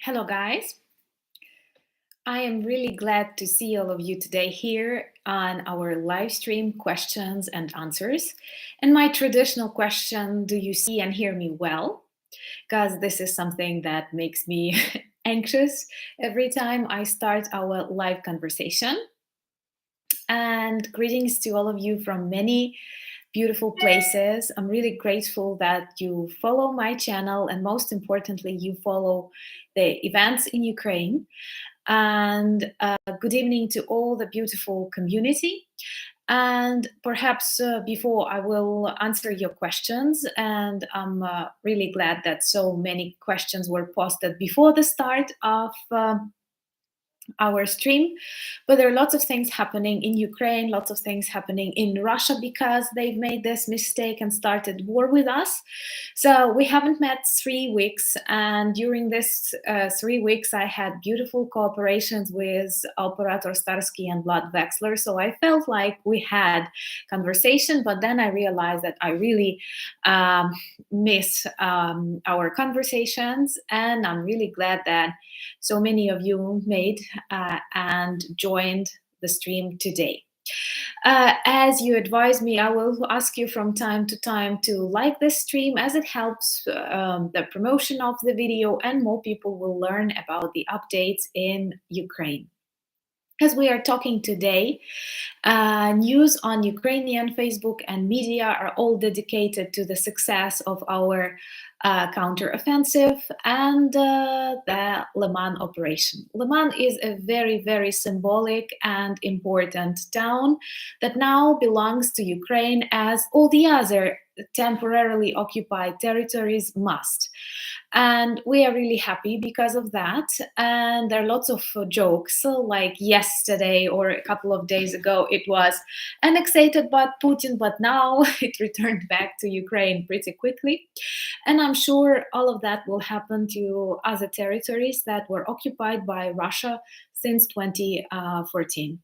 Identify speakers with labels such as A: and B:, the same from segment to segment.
A: Hello, guys. I am really glad to see all of you today here on our live stream questions and answers. And my traditional question, do you see and hear me well? Because this is something that makes me anxious every time I start our live conversation. And greetings to all of you from many beautiful places. I'm really grateful that you follow my channel and most importantly, you follow the events in Ukraine. And good evening to all the beautiful community. And perhaps before I will answer your questions, and I'm really glad that so many questions were posted before the start of our stream. But there are lots of things happening in Ukraine, lots of things happening in Russia because they've made this mistake and started war with us. So we haven't met 3 weeks, and during this 3 weeks I had beautiful cooperations with Operator Starsky and Vlad Wexler. So I felt like we had conversation, but then I realized that I really miss our conversations, and I'm really glad that so many of you made and joined the stream today. As you advise me, I will ask you from time to time to like this stream as it helps the promotion of the video and more people will learn about the updates in Ukraine. As we are talking today, news on Ukrainian Facebook and media are all dedicated to the success of our counteroffensive and the Liman operation. Liman is a very, very symbolic and important town that now belongs to Ukraine as all the other temporarily occupied territories must. And we are really happy because of that. And there are lots of jokes, like yesterday or a couple of days ago, it was annexed by Putin, but now it returned back to Ukraine pretty quickly. And I'm sure all of that will happen to other territories that were occupied by Russia since 2014.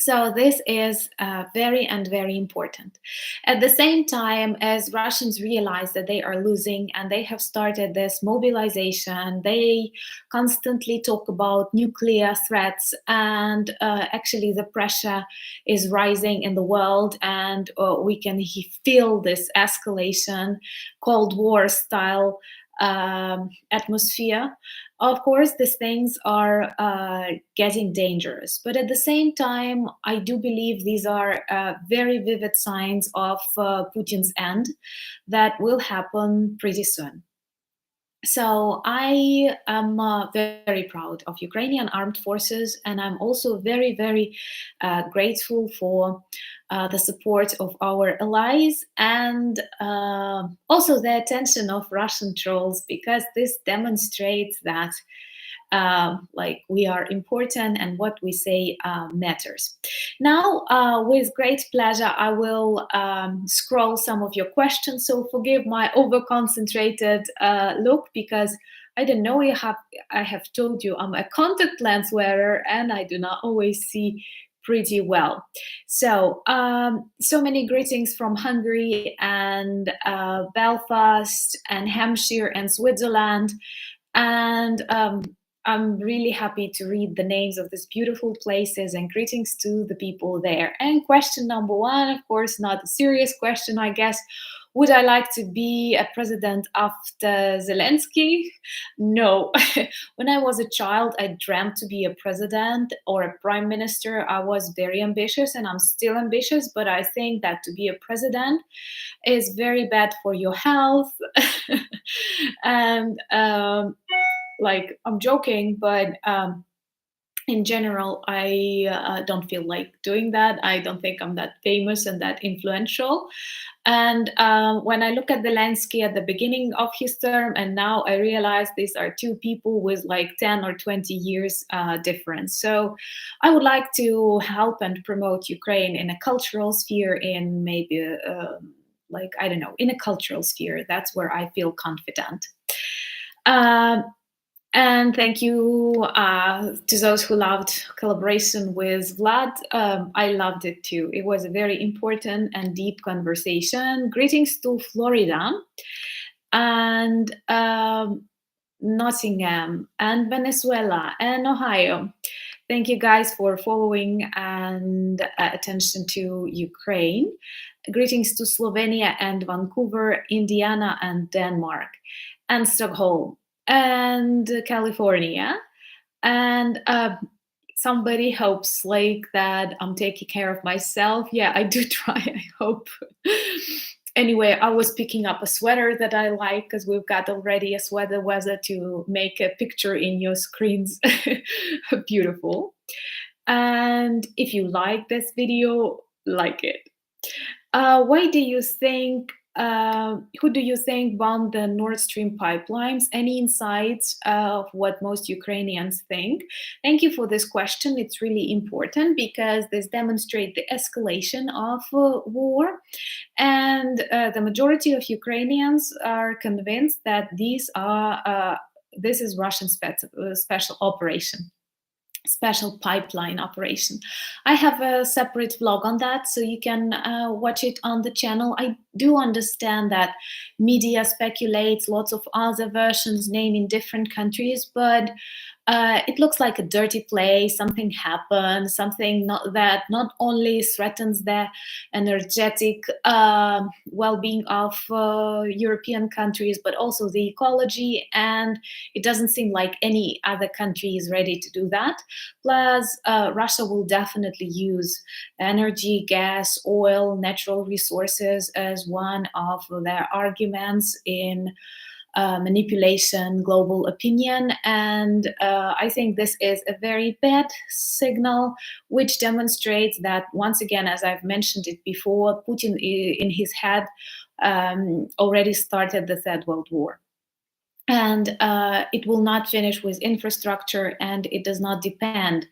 A: So this is very and very important. At the same time, as Russians realize that they are losing and they have started this mobilization, they constantly talk about nuclear threats, and actually the pressure is rising in the world, and we can feel this escalation, Cold War style atmosphere. Of course, these things are getting dangerous, but at the same time, I do believe these are very vivid signs of Putin's end that will happen pretty soon. So I am very proud of Ukrainian armed forces, and I'm also very, very grateful for the support of our allies and also the attention of Russian trolls, because this demonstrates that like we are important and what we say matters. Now, with great pleasure, I will scroll some of your questions. So forgive my over-concentrated look, because I don't know, I have told you I'm a contact lens wearer and I do not always see pretty well. So, so many greetings from Hungary and Belfast and Hampshire and Switzerland. And I'm really happy to read the names of these beautiful places, and greetings to the people there. And question number one, of course, not a serious question, I guess. Would I like to be a president after Zelensky? No. When I was a child, I dreamt to be a president or a prime minister. I was very ambitious and I'm still ambitious, but I think that to be a president is very bad for your health. And like, I'm joking, but in general, I don't feel like doing that. I don't think I'm that famous and that influential. And when I look at Zelensky at the beginning of his term, and now I realize these are two people with like 10 or 20 years difference. So I would like to help and promote Ukraine in a cultural sphere, in maybe like, I don't know, in a cultural sphere. That's where I feel confident. And thank you to those who loved collaboration with Vlad. I loved it too. It was a very important and deep conversation. Greetings to Florida. And Nottingham, and Venezuela, and Ohio. Thank you guys for following and attention to Ukraine. Greetings to Slovenia and Vancouver, Indiana and Denmark, and Stockholm, and California. And somebody hopes like that I'm taking care of myself. Yeah, I do try, I hope. Anyway, I was picking up a sweater that I like because we've got already a sweater weather to make a picture in your screens. Beautiful. And if you like this video, like it. Why do you think, who do you think bombed the Nord Stream pipelines? Any insights of what most Ukrainians think? Thank you for this question. It's really important because this demonstrates the escalation of war. And the majority of Ukrainians are convinced that this is Russian special operation. Special pipeline operation. I have a separate vlog on that, so you can watch it on the channel. I do understand that media speculates lots of other versions naming different countries, but it looks like a dirty play. Something happened, something that not only threatens the energetic well-being of European countries, but also the ecology, and it doesn't seem like any other country is ready to do that. Plus, Russia will definitely use energy, gas, oil, natural resources as one of their arguments in manipulation, global opinion. And I think this is a very bad signal, which demonstrates that, once again, as I've mentioned it before, Putin in his head already started the Third World War. And it will not finish with infrastructure, and it does not depend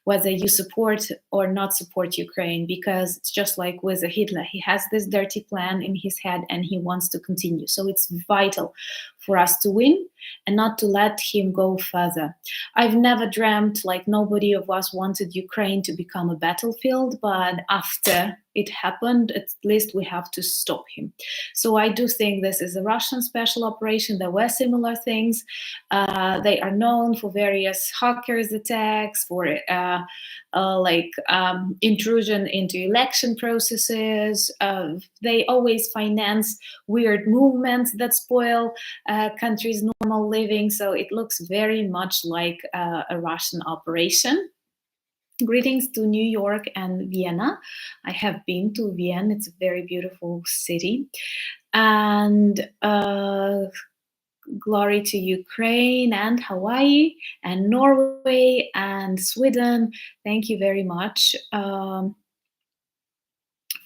A: whether you support or not support Ukraine, because it's just like with Hitler. He has this dirty plan in his head and he wants to continue. So it's vital for us to win and not to let him go further. I've never dreamt, like nobody of us wanted Ukraine to become a battlefield, but after it happened, at least we have to stop him. So I do think this is a Russian special operation. There were similar things. They are known for various hackers attacks, for intrusion into election processes. They always finance weird movements that spoil countries' normal living. So it looks very much like a Russian operation. Greetings to New York and Vienna. I have been to Vienna. It's a very beautiful city. And glory to Ukraine and Hawaii and Norway and Sweden. Thank you very much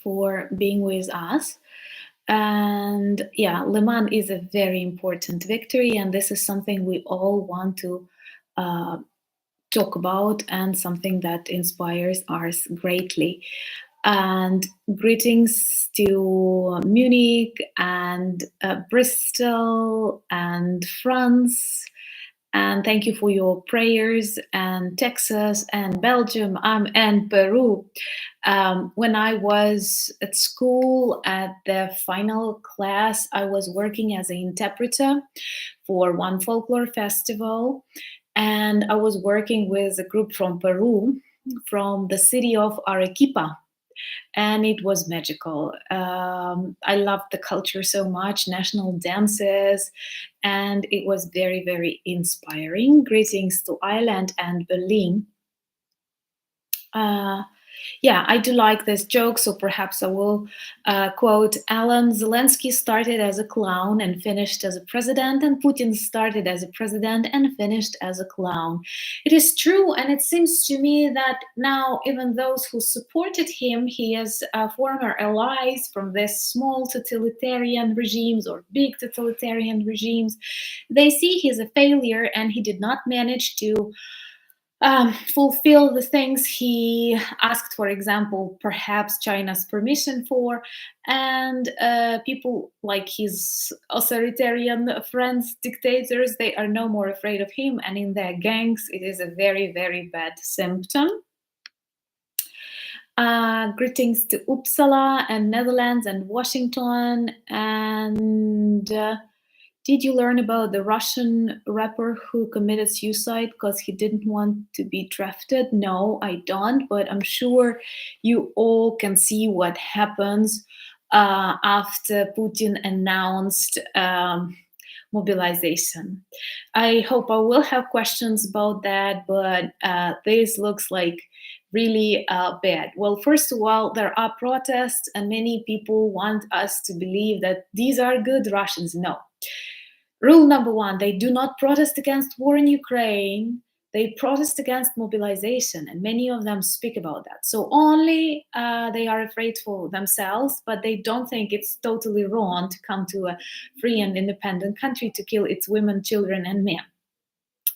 A: for being with us. And yeah, Le Mans is a very important victory, and this is something we all want to talk about, and something that inspires us greatly. And greetings to Munich and Bristol and France. And thank you for your prayers, and Texas and Belgium and Peru. When I was at school at the final class, I was working as an interpreter for one folklore festival. And I was working with a group from Peru, from the city of Arequipa. And it was magical. I loved the culture so much, national dances, and it was very, very inspiring. Greetings to Ireland and Berlin. Yeah, I do like this joke, so perhaps I will quote Alan. Zelensky started as a clown and finished as a president, and Putin started as a president and finished as a clown. It is true, and it seems to me that now even those who supported him, he has former allies from these small totalitarian regimes or big totalitarian regimes. They see he's a failure, and he did not manage to fulfill the things he asked, for example, perhaps China's permission for, and people like his authoritarian friends, dictators, they are no more afraid of him, and in their gangs, it is a very, very bad symptom. Greetings to Uppsala and Netherlands and Washington, and Did you learn about the Russian rapper who committed suicide because he didn't want to be drafted? No, I don't, but I'm sure you all can see what happens after Putin announced mobilization. I hope I will have questions about that, but this looks like really bad. Well, first of all, there are protests, and many people want us to believe that these are good Russians. No. Rule number one, they do not protest against war in Ukraine. They protest against mobilization, and many of them speak about that. So only they are afraid for themselves, but they don't think it's totally wrong to come to a free and independent country to kill its women, children, and men.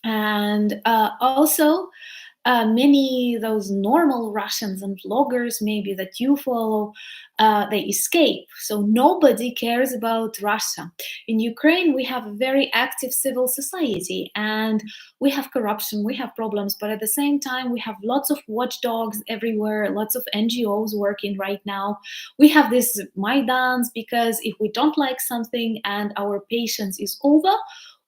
A: And also, many those normal Russians and bloggers maybe that you follow, they escape. So nobody cares about Russia. In Ukraine, we have a very active civil society, and we have corruption, we have problems, but at the same time, we have lots of watchdogs everywhere, lots of NGOs working right now. We have these Maidans because if we don't like something and our patience is over,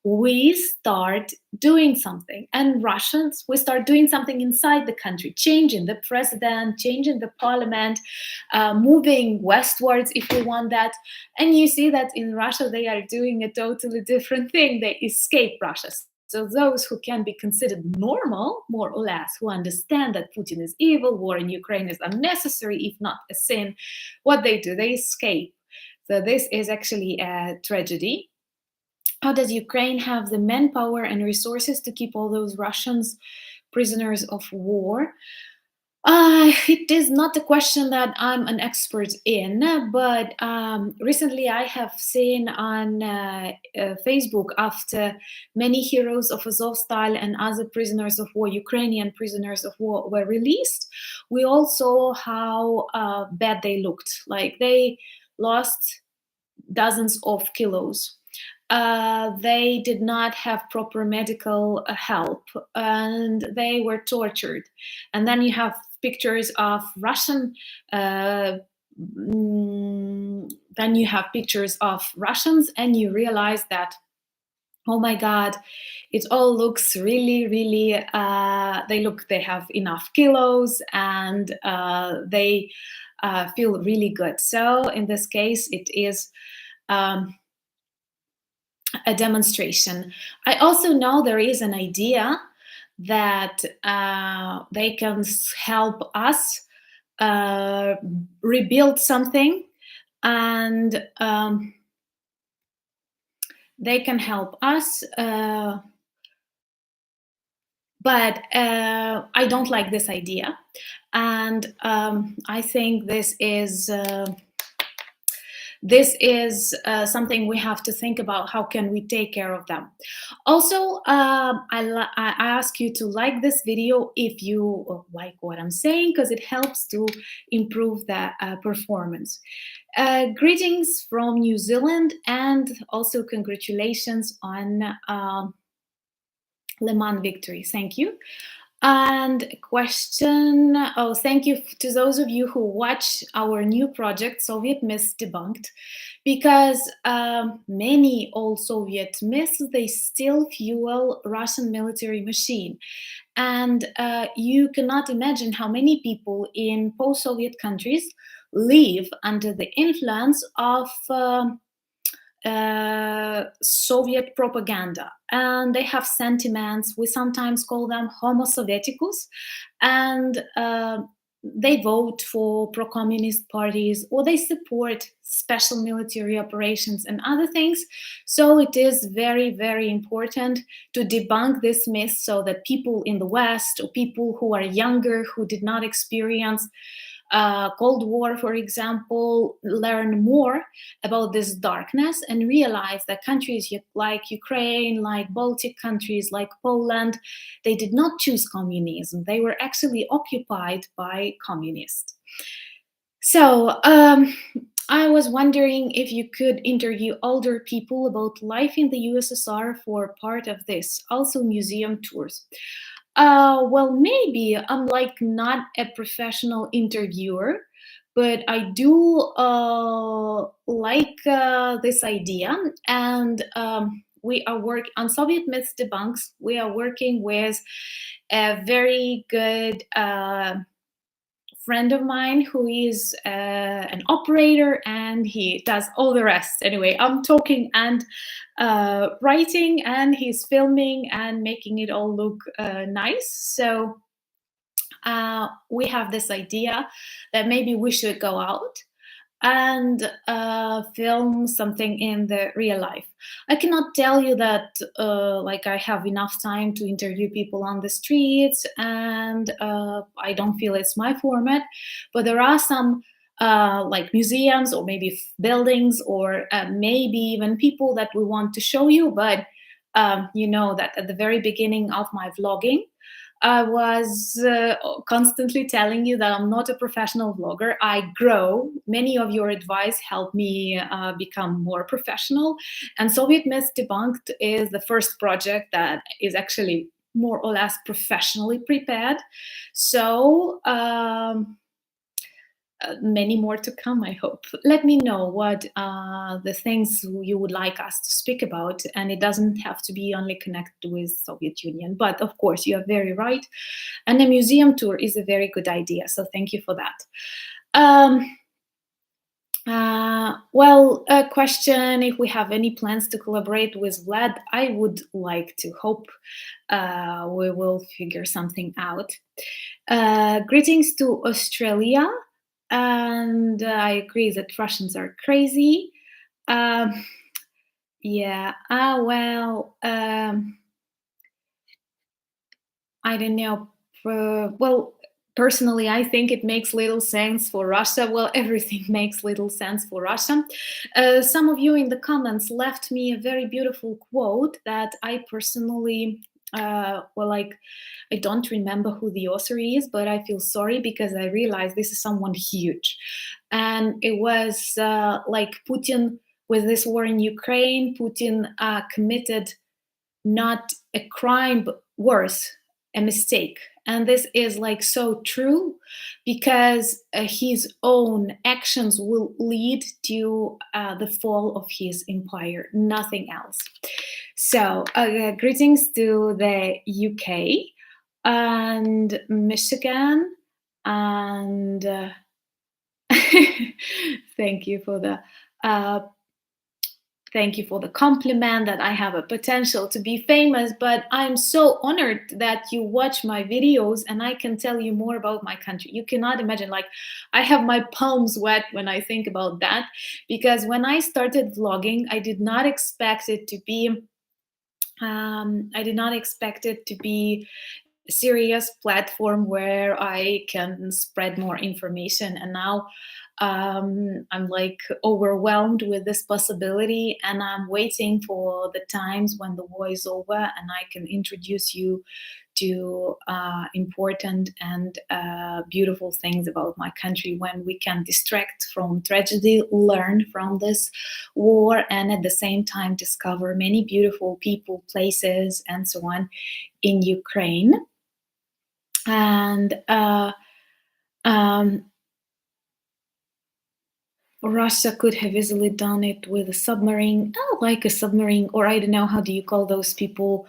A: we start doing something. And Russians, we start doing something inside the country, changing the president, changing the parliament, moving westwards if we want that. And you see that in Russia, they are doing a totally different thing. They escape Russia. So those who can be considered normal, more or less, who understand that Putin is evil, war in Ukraine is unnecessary, if not a sin, what they do, they escape. So this is actually a tragedy. How does Ukraine have the manpower and resources to keep all those Russians prisoners of war? It is not a question that I'm an expert in, but recently I have seen on Facebook, after many heroes of Azovstal and other prisoners of war, Ukrainian prisoners of war, were released, we all saw how bad they looked. Like they lost dozens of kilos. They did not have proper medical help, and they were tortured. And then you have pictures of Russian. Then you have pictures of Russians, and you realize that, oh my God, it all looks really, really. They have enough kilos, and they feel really good. So in this case, it is. A demonstration. I also know there is an idea that they can help us rebuild something, and they can help us. But I don't like this idea, and I think this is. Something we have to think about. How can we take care of them? Also, I ask you to like this video if you like what I'm saying, because it helps to improve the performance. Greetings from New Zealand, and also congratulations on Le Mans victory. Thank you. And question, thank you to those of you who watch our new project, Soviet Myths Debunked, because many old Soviet myths, they still fuel Russian military machine. And you cannot imagine how many people in post-Soviet countries live under the influence of Soviet propaganda, and they have sentiments. We sometimes call them Homo Sovieticus, and they vote for pro-communist parties, or they support special military operations and other things. So it is very, very important to debunk this myth, so that people in the West, or people who are younger, who did not experience Cold War, for example, learn more about this darkness and realize that countries like Ukraine, like Baltic countries, like Poland, they did not choose communism. They were actually occupied by communists. So I was wondering if you could interview older people about life in the USSR for part of this, also museum tours. Well, maybe I'm like not a professional interviewer, but I do like this idea, and we are working on Soviet myths debunks. We are working with a very good friend of mine who is an operator, and he does all the rest. Anyway, I'm talking and writing, and he's filming and making it all look nice. So we have this idea that maybe we should go out and film something in the real life. I cannot tell you that like I have enough time to interview people on the streets, and I don't feel it's my format, but there are some like museums or maybe buildings or maybe even people that we want to show you. But you know that at the very beginning of my vlogging, I was constantly telling you that I'm not a professional vlogger. I grow. Many of your advice helped me become more professional. And Soviet Myths Debunked is the first project that is actually more or less professionally prepared. So many more to come, I hope. Let me know what the things you would like us to speak about, and it doesn't have to be only connected with Soviet Union. But of course, you are very right, and a museum tour is a very good idea. So thank you for that. Well, a question: if we have any plans to collaborate with Vlad, I would like to hope we will figure something out. Greetings to Australia. And I agree that Russians are crazy. Yeah. Well, I don't know. Well, personally, I think it makes little sense for Russia. Well, everything makes little sense for Russia. Some of you in the comments left me a very beautiful quote that I personally, like, I don't remember who the author is, but I feel sorry because I realized this is someone huge. And it was like Putin, with this war in Ukraine, Putin committed not a crime, but worse, a mistake. And this is like so true, because his own actions will lead to the fall of his empire, nothing else. So greetings to the UK and Michigan, and thank you for the thank you for the compliment that I have a potential to be famous. But I'm so honored that you watch my videos and I can tell you more about my country. You cannot imagine, like, I have my palms wet when I think about that, because when I started vlogging, I did not expect it to be a serious platform where I can spread more information. And now I'm like overwhelmed with this possibility, and I'm waiting for the times when the war is over and I can introduce you to important and beautiful things about my country, when we can distract from tragedy, learn from this war, and at the same time discover many beautiful people, places, and so on in Ukraine. And Russia could have easily done it with a submarine, like a submarine, or I don't know, how do you call those people?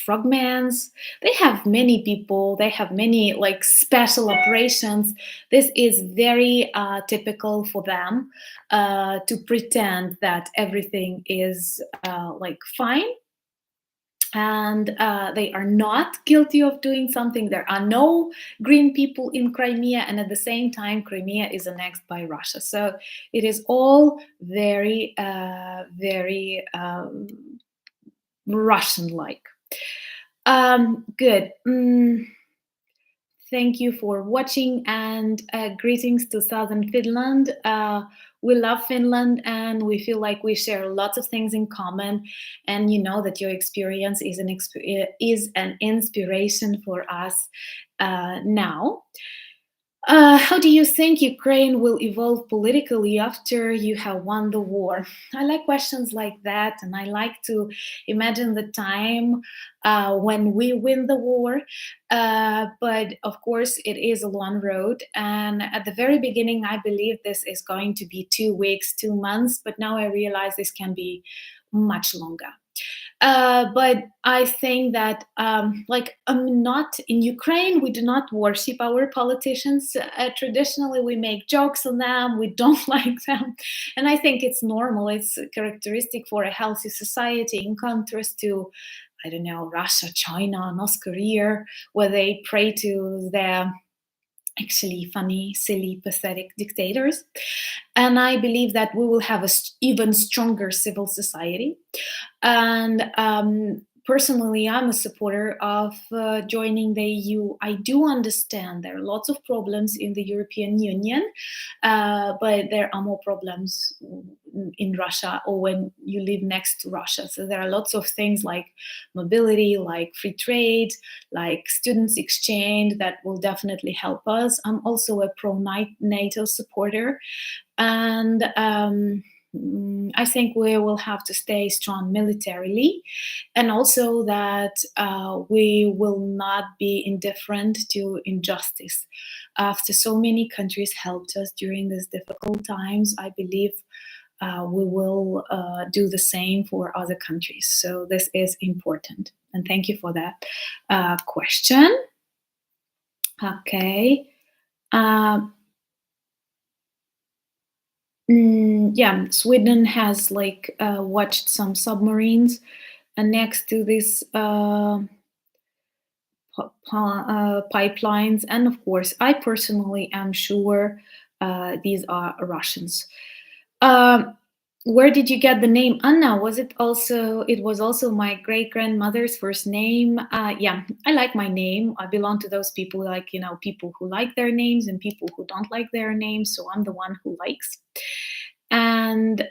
A: Frogmans. They have many people, they have many like special operations. This is very typical for them to pretend that everything is like fine, and they are not guilty of doing something. There are no green people in Crimea, and at the same time, Crimea is annexed by Russia. So it is all very, very Russian-like. Good. Thank you for watching, and greetings to Southern Finland. We love Finland, and we feel like we share lots of things in common. And you know that your experience is an inspiration for us now. How do you think Ukraine will evolve politically after you have won the war? I like questions like that, and I like to imagine the time when we win the war. But of course, it is a long road. And at the very beginning, I believe this is going to be 2 weeks, 2 months, but now I realize this can be much longer. But I think that, like, not in Ukraine, we do not worship our politicians. Traditionally, we make jokes on them. We don't like them, and I think it's normal. It's characteristic for a healthy society, in contrast to, I don't know, Russia, China, North Korea, where they pray to their actually funny, silly, pathetic dictators. And I believe that we will have a even stronger civil society. And personally, I'm a supporter of joining the EU. I do understand there are lots of problems in the European Union, but there are more problems in Russia or when you live next to Russia. So there are lots of things like mobility, like free trade, like students exchange that will definitely help us. I'm also a pro NATO supporter, and I think we will have to stay strong militarily, and also that we will not be indifferent to injustice. After so many countries helped us during these difficult times, I believe we will do the same for other countries. So this is important. And thank you for that question. Okay. Yeah, Sweden has like watched some submarines next to these pipelines, and of course, I personally am sure these are Russians. Um, where did you get the name Anna? Was it also? It was also my great grandmother's first name. Yeah, I like my name. I belong to those people, like, people who like their names and people who don't like their names. So I'm the one who likes. And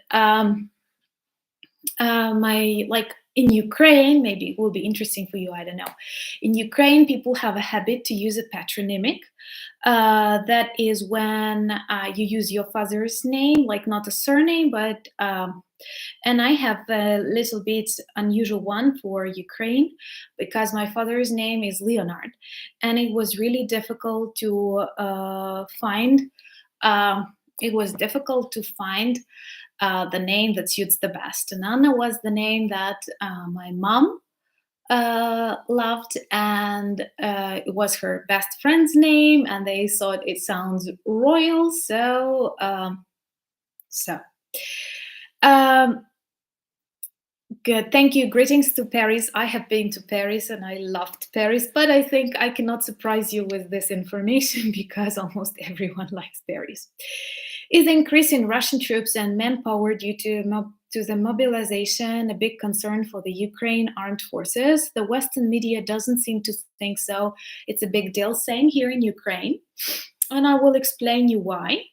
A: my like in Ukraine, maybe it will be interesting for you. I don't know. In Ukraine, people have a habit to use a patronymic. That is when you use your father's name, like not a surname, but and I have a little bit unusual one for Ukraine because my father's name is Leonard, and it was really difficult to find. Uh, it was difficult to find the name that suits the best. And Anna was the name that my mom loved, and it was her best friend's name, and they thought it sounds royal. So um, good. Thank you. Greetings to Paris. I have been to Paris and I loved Paris, but I think I cannot surprise you with this information because almost everyone likes Paris. Is the increase in Russian troops and manpower due to the mobilization a big concern for the Ukraine armed forces? The Western media doesn't seem to think so. It's a big deal, same here in Ukraine. And I will explain you why.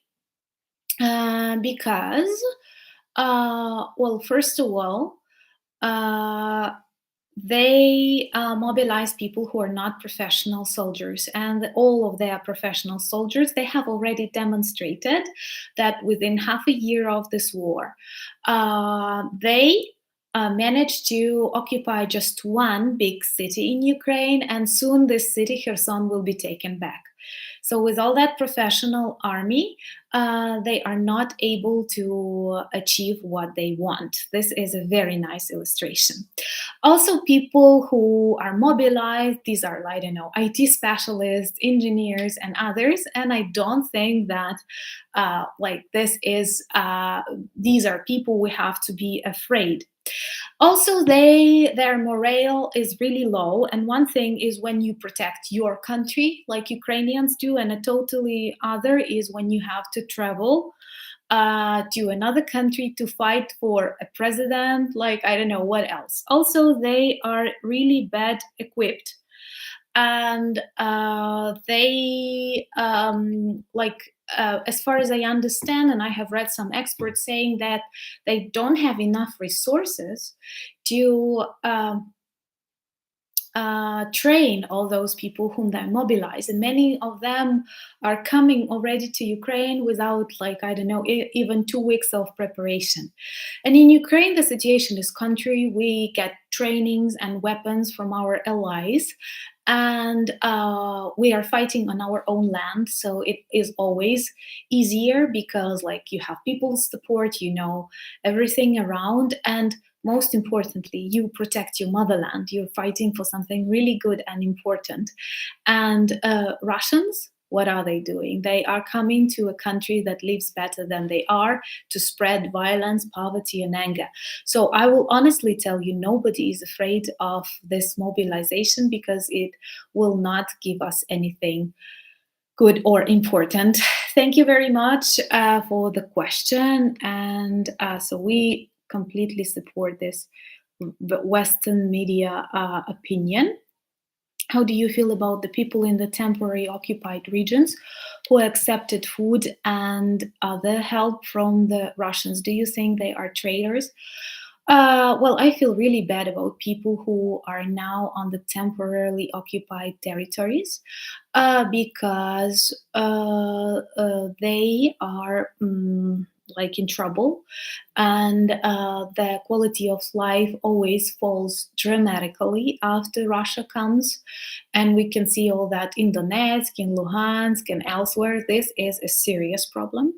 A: Because, well, first of all, they mobilize people who are not professional soldiers, and all of their professional soldiers, they have already demonstrated that within half a year of this war, they managed to occupy just one big city in Ukraine, and soon this city, Kherson, will be taken back. So with all that professional army, they are not able to achieve what they want. This is a very nice illustration. Also, people who are mobilized, these are, I don't know, IT specialists, engineers, and others. And I don't think that these are people we have to be afraid. Also, their morale is really low, and one thing is when you protect your country like Ukrainians do, and a totally other is when you have to travel to another country to fight for a president, like I don't know what else. Also, they are really bad equipped, and they as far as I understand, and I have read some experts saying that they don't have enough resources to train all those people whom they mobilize, and many of them are coming already to Ukraine without, like, I don't know, even 2 weeks of preparation. And in Ukraine, the situation is contrary. We get trainings and weapons from our allies, and we are fighting on our own land, so it is always easier because, like, you have people's support, you know everything around, and most importantly, you protect your motherland. You're fighting for something really good and important. And Russians, what are they doing? They are coming to a country that lives better than they are to spread violence, poverty, and anger. So I will honestly tell you, nobody is afraid of this mobilization because it will not give us anything good or important. Thank you very much for the question. And so we completely support this Western media opinion. How do you feel about the people in the temporary occupied regions who accepted food and other help from the Russians? Do you think they are traitors? Well, I feel really bad about people who are now on the temporarily occupied territories because they are like in trouble, and the quality of life always falls dramatically after Russia comes. And we can see all that in Donetsk, in Luhansk, and elsewhere. This is a serious problem.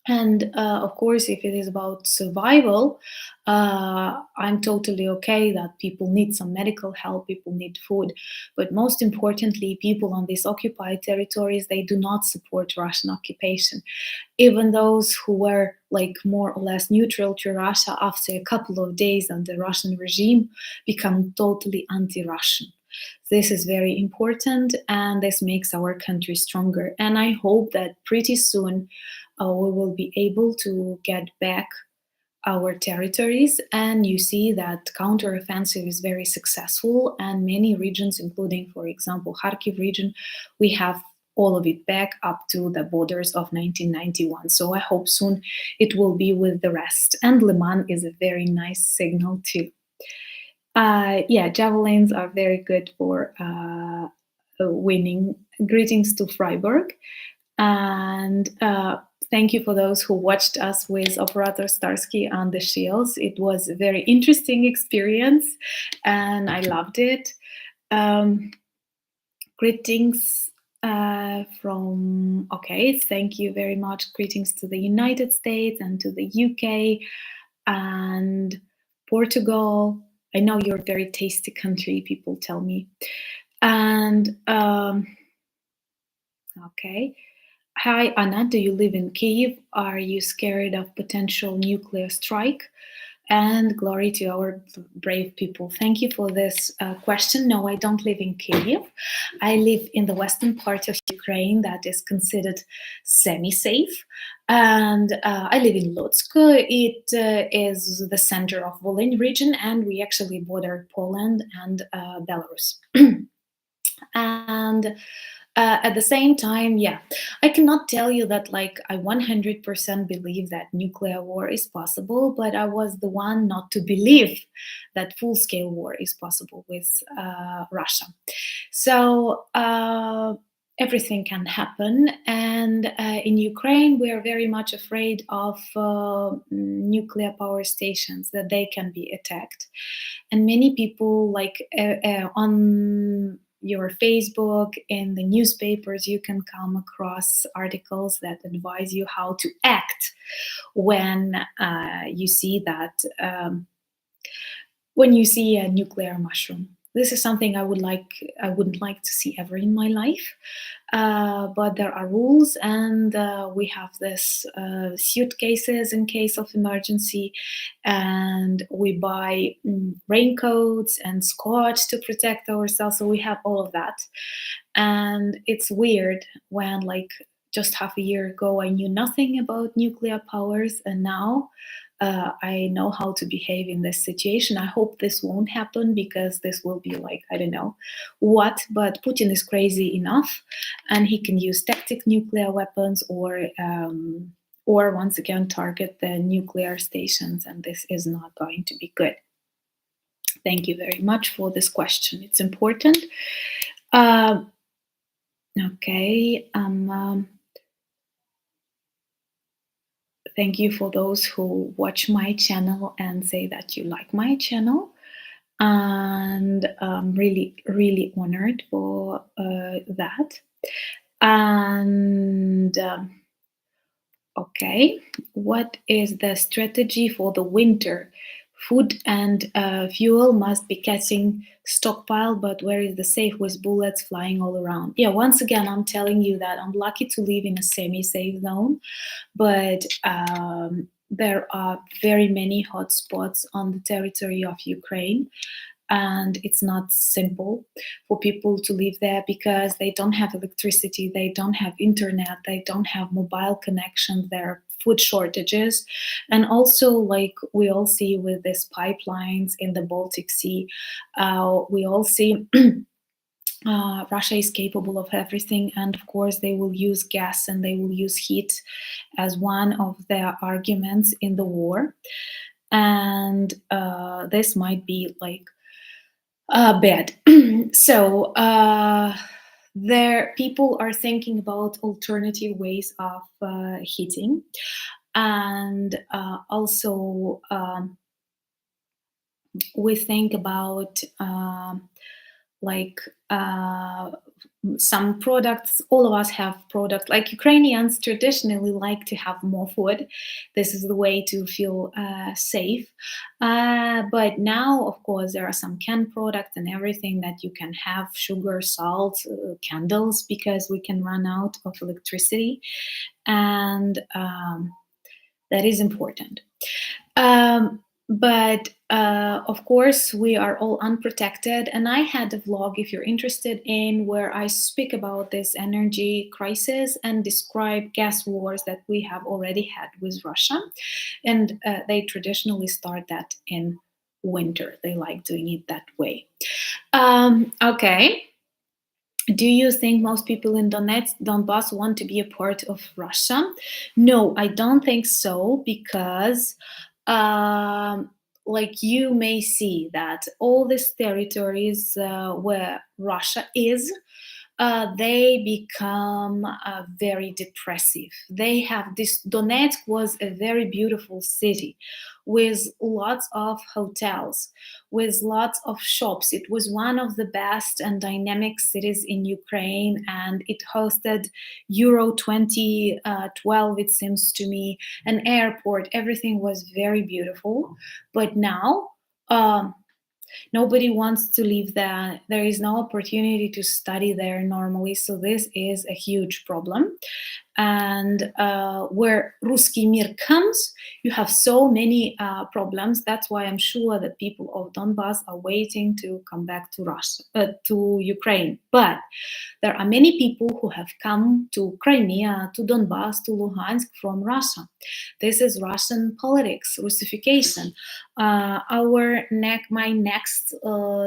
A: And of course, if it is about survival, I'm totally okay that people need some medical help, people need food. But most importantly, people on these occupied territories, they do not support Russian occupation. Even those who were like more or less neutral to Russia, after a couple of days under the Russian regime, become totally anti-Russian. This is very important, and this makes our country stronger. And I hope that pretty soon we will be able to get back our territories. And you see that counteroffensive is very successful, and many regions, including, for example, Kharkiv region, we have all of it back up to the borders of 1991. So I hope soon it will be with the rest. And Liman is a very nice signal too. Yeah, javelins are very good for winning. Greetings to Freiburg. And thank you for those who watched us with Operator Starsky on the shields. It was a very interesting experience, and I loved it. Greetings from, okay, thank you very much. Greetings to the United States and to the UK and Portugal. I know you're a very tasty country, people tell me. And okay. Hi, Anna, do you live in Kyiv? Are you scared of potential nuclear strike? And glory to our brave people. Thank you for this question. No, I don't live in Kyiv. I live in the western part of Ukraine that is considered semi-safe. And I live in Lutsk. It is the center of Volyn region, and we actually border Poland and Belarus. And at the same time, yeah, I cannot tell you that like I 100% believe that nuclear war is possible, but I was the one not to believe that full-scale war is possible with Russia. So everything can happen, and in Ukraine we are very much afraid of nuclear power stations, that they can be attacked. And many people, like on your Facebook, in the newspapers, you can come across articles that advise you how to act when you see that when you see a nuclear mushroom. This is something I wouldn't like to see ever in my life. But there are rules, and we have this suitcases in case of emergency, and we buy raincoats and scotch to protect ourselves. So we have all of that. And it's weird when, like, just half a year ago, I knew nothing about nuclear powers, and now I know how to behave in this situation. I hope this won't happen, because this will be like, I don't know what, but Putin is crazy enough, and he can use tactic nuclear weapons or once again target the nuclear stations, and this is not going to be good. Thank you very much for this question. It's important. Uh, okay. Thank you for those who watch my channel and say that you like my channel. And I'm really, really honored for that. And okay, what is the strategy for the winter? Food and fuel must be catching stockpile, but where is the safe with bullets flying all around? Yeah, once again, I'm telling you that I'm lucky to live in a semi-safe zone, but there are very many hotspots on the territory of Ukraine, and it's not simple for people to live there because they don't have electricity, they don't have internet, they don't have mobile connections, there are food shortages. And also, like we all see with these pipelines in the Baltic Sea, we all see Russia is capable of everything, and of course they will use gas and they will use heat as one of their arguments in the war. And this might be like bad. So there, people are thinking about alternative ways of heating, and also we think about like some products. All of us have products. Like Ukrainians traditionally like to have more food. This is the way to feel safe. But now, of course, there are some canned products and everything that you can have: sugar, salt, candles, because we can run out of electricity, and that is important. But of course, we are all unprotected. And I had a vlog, if you're interested in, where I speak about this energy crisis and describe gas wars that we have already had with Russia. And they traditionally start that in winter. They like doing it that way. Okay. Do you think most people in Donbass want to be a part of Russia? No, I don't think so, because like you may see that all these territories where Russia is, they become very depressive. They have this. Donetsk was a very beautiful city with lots of hotels, with lots of shops. It was one of the best and dynamic cities in Ukraine, and it hosted Euro 2012, it seems to me, an airport. Everything was very beautiful. But now, nobody wants to live there. There is no opportunity to study there normally. So this is a huge problem. And where Ruski Mir comes, you have so many problems. That's why I'm sure that people of Donbass are waiting to come back to Russia, to Ukraine. But there are many people who have come to Crimea, to Donbass, to Luhansk from Russia. This is Russian politics, Russification. My next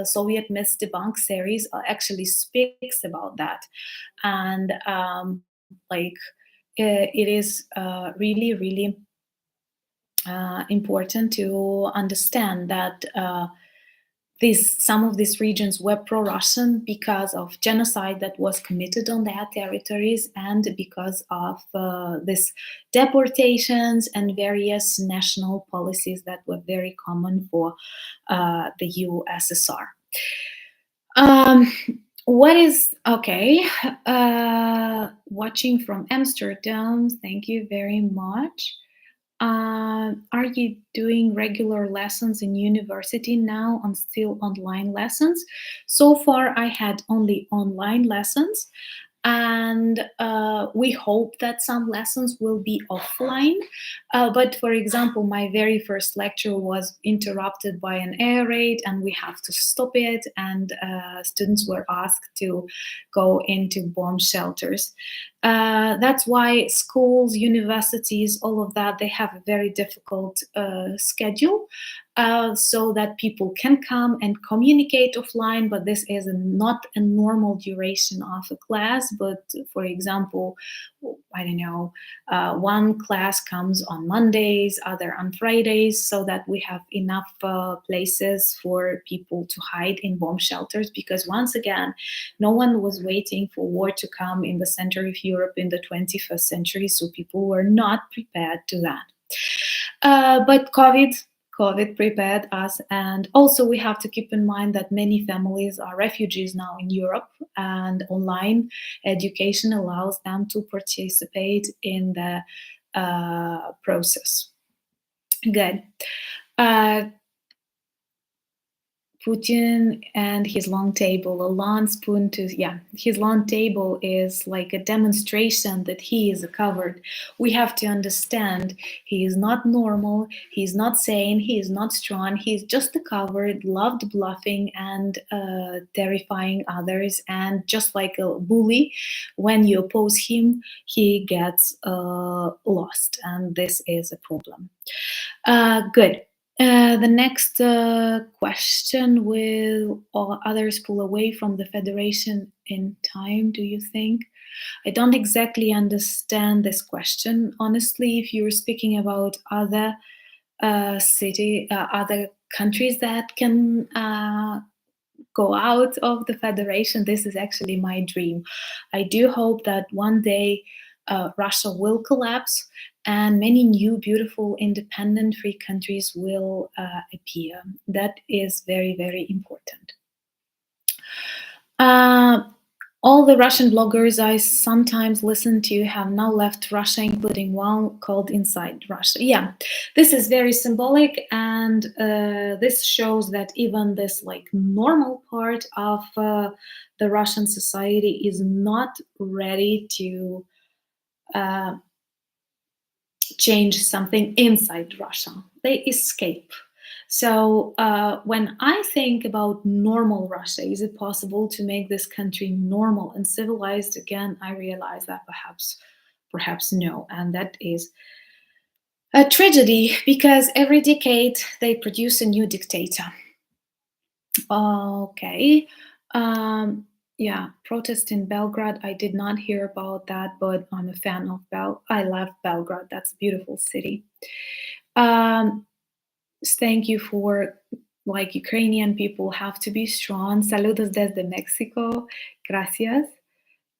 A: Soviet Myths Debunk series actually speaks about that. And like it is really, really important to understand that some of these regions were pro-Russian because of genocide that was committed on their territories, and because of this deportations and various national policies that were very common for the USSR. What is okay? Watching from Amsterdam. Thank you very much. Are you doing regular lessons in university now and still online lessons? So far, I had only online lessons, and we hope that some lessons will be offline. But for example, my very first lecture was interrupted by an air raid, and we have to stop it, and students were asked to go into bomb shelters. That's why schools, universities, all of that, they have a very difficult schedule, so that people can come and communicate offline, but this is not a normal duration of a class. But for example, I don't know, one class comes on Mondays, other on Fridays, so that we have enough places for people to hide in bomb shelters. Because once again, no one was waiting for war to come in the center of Europe in the 21st century, so people were not prepared to that. But COVID prepared us, and also we have to keep in mind that many families are refugees now in Europe, and online education allows them to participate in the process. Good. Putin and his long table, a long spoon to, his long table is like a demonstration that he is a coward. We have to understand he is not normal, he's not sane, he is not strong, he's just a coward, loved bluffing and terrifying others. And just like a bully, when you oppose him, he gets lost, and this is a problem. Good. The next question: will others pull away from the federation in time, do you think? I don't exactly understand this question. Honestly, if you're speaking about other other countries that can go out of the federation, this is actually my dream. I do hope that one day Russia will collapse and many new, beautiful, independent, free countries will appear. That is very, very important. All the Russian bloggers I sometimes listen to have now left Russia, including one called Inside Russia. Yeah, this is very symbolic, and this shows that even this like normal part of the Russian society is not ready to change something inside Russia. They escape. So when I think about normal Russia, is it possible to make this country normal and civilized again? I realize that perhaps no, and that is a tragedy, because every decade they produce a new dictator. Okay. Yeah, protest in Belgrade. I did not hear about that, but I'm a fan of I love Belgrade. That's a beautiful city. Thank you for, like, Ukrainian people have to be strong. Saludos desde Mexico. Gracias.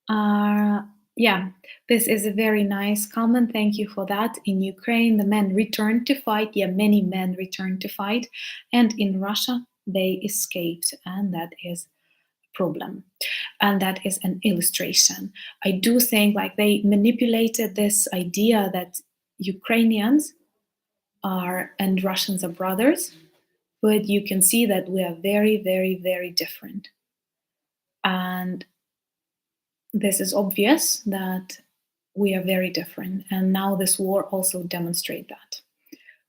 A: Yeah, this is a very nice comment. Thank you for that. In Ukraine, the men returned to fight. Yeah, many men returned to fight. And in Russia, they escaped. And that is a problem. And that is an illustration. I do think like they manipulated this idea that Ukrainians are and Russians are brothers, but you can see that we are very, very, very different. And this is obvious that we are very different. And now this war also demonstrates that.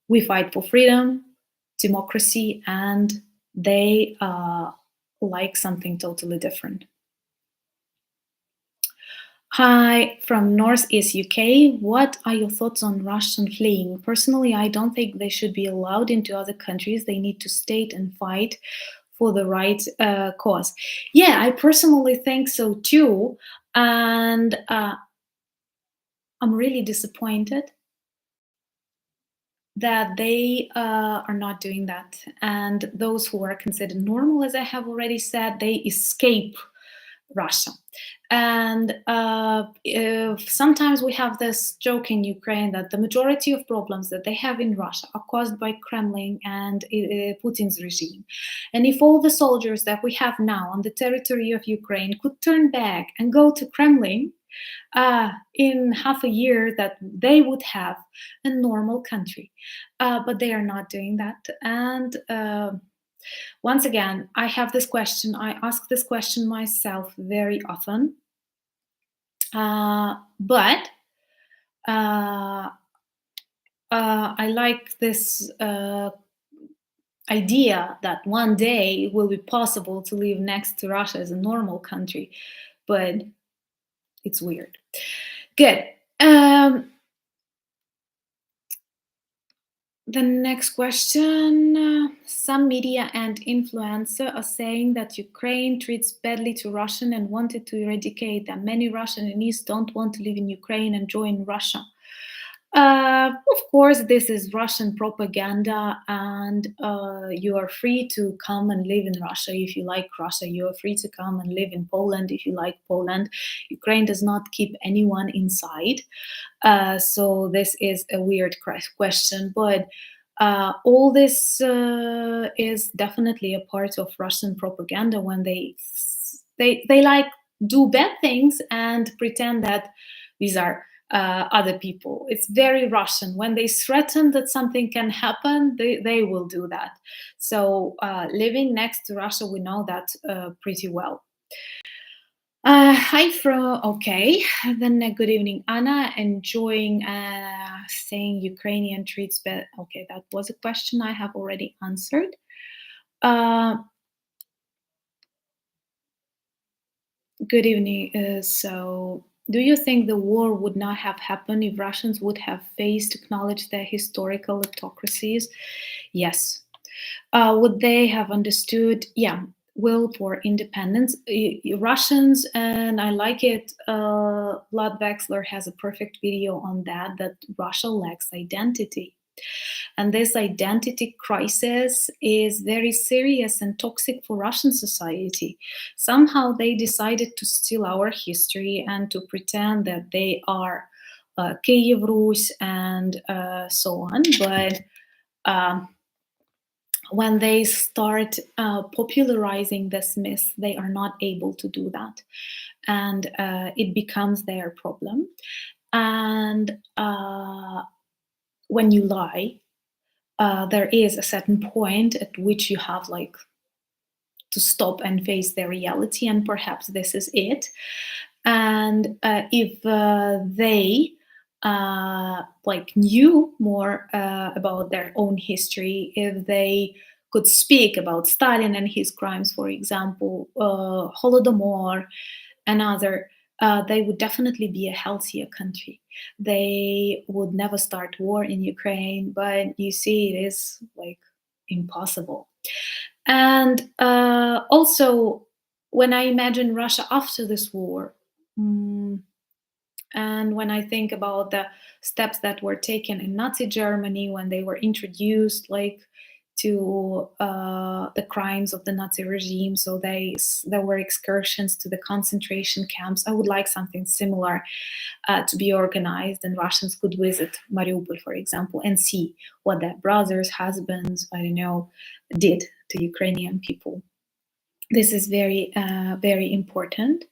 A: We fight for freedom, democracy, and they like something totally different. Hi, from Northeast UK. What are your thoughts on Russian fleeing? Personally, I don't think they should be allowed into other countries. They need to stay and fight for the right cause. Yeah, I personally think so too. And I'm really disappointed that they are not doing that. And those who are considered normal, as I have already said, they escape Russia. And sometimes we have this joke in Ukraine that the majority of problems that they have in Russia are caused by Kremlin and Putin's regime. And if all the soldiers that we have now on the territory of Ukraine could turn back and go to Kremlin, in half a year that they would have a normal country. But they are not doing that. And once again, I have this question. I ask this question myself very often. But I like this idea that one day it will be possible to live next to Russia as a normal country, but it's weird. Good. The next question. Some media and influencers are saying that Ukraine treats badly to Russian and wanted to eradicate them. Many Russian and East don't want to live in Ukraine and join Russia. Of course, this is Russian propaganda, and you are free to come and live in Russia if you like Russia. You are free to come and live in Poland if you like Poland. Ukraine does not keep anyone inside. So this is a weird question, but all this is definitely a part of Russian propaganda when they like do bad things and pretend that these are other people. It's very Russian. When they threaten that something can happen, they will do that. So living next to Russia, we know that pretty well. Hi, Fro. Okay. Then good evening, Anna. Enjoying saying Ukrainian treats better. Okay, that was a question I have already answered. Good evening. So, do you think the war would not have happened if Russians would have faced, acknowledged their historical autocracies? Yes. Would they have understood? Yeah, will for independence. Russians, and I like it. Vlad Wexler has a perfect video on that. That Russia lacks identity. And this identity crisis is very serious and toxic for Russian society. Somehow they decided to steal our history and to pretend that they are Kiev Rus and so on. But when they start popularizing this myth, they are not able to do that. And it becomes their problem. And when you lie, there is a certain point at which you have like to stop and face the reality, and perhaps this is it. And if they like knew more about their own history, if they could speak about Stalin and his crimes, for example, Holodomor and other, they would definitely be a healthier country. They would never start war in Ukraine, but you see, it is like impossible. And also, when I imagine Russia after this war, mm, and when I think about the steps that were taken in Nazi Germany when they were introduced, like to the crimes of the Nazi regime, so there were excursions to the concentration camps. I would like something similar to be organized, and Russians could visit Mariupol, for example, and see what their brothers, husbands, I don't know, did to Ukrainian people. This is very important.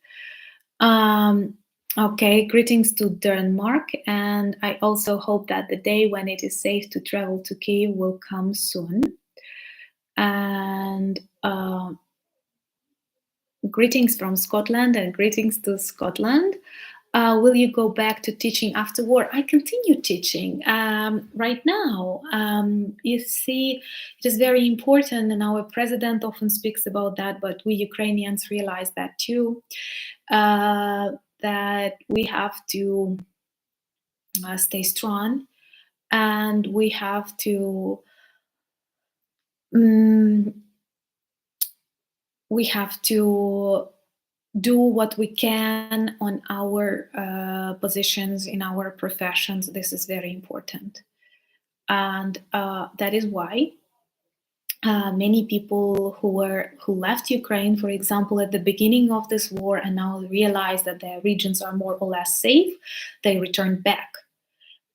A: Okay, greetings to Denmark, and I also hope that the day when it is safe to travel to Kiev will come soon. And greetings from Scotland, and greetings to Scotland. Will you go back to teaching after war? I continue teaching right now. You see, it is very important, and our president often speaks about that, but we Ukrainians realize that too, that we have to stay strong, and we have to do what we can on our positions in our professions. This is very important, and that is why many people who left Ukraine, for example, at the beginning of this war, and now realize that their regions are more or less safe, they returned back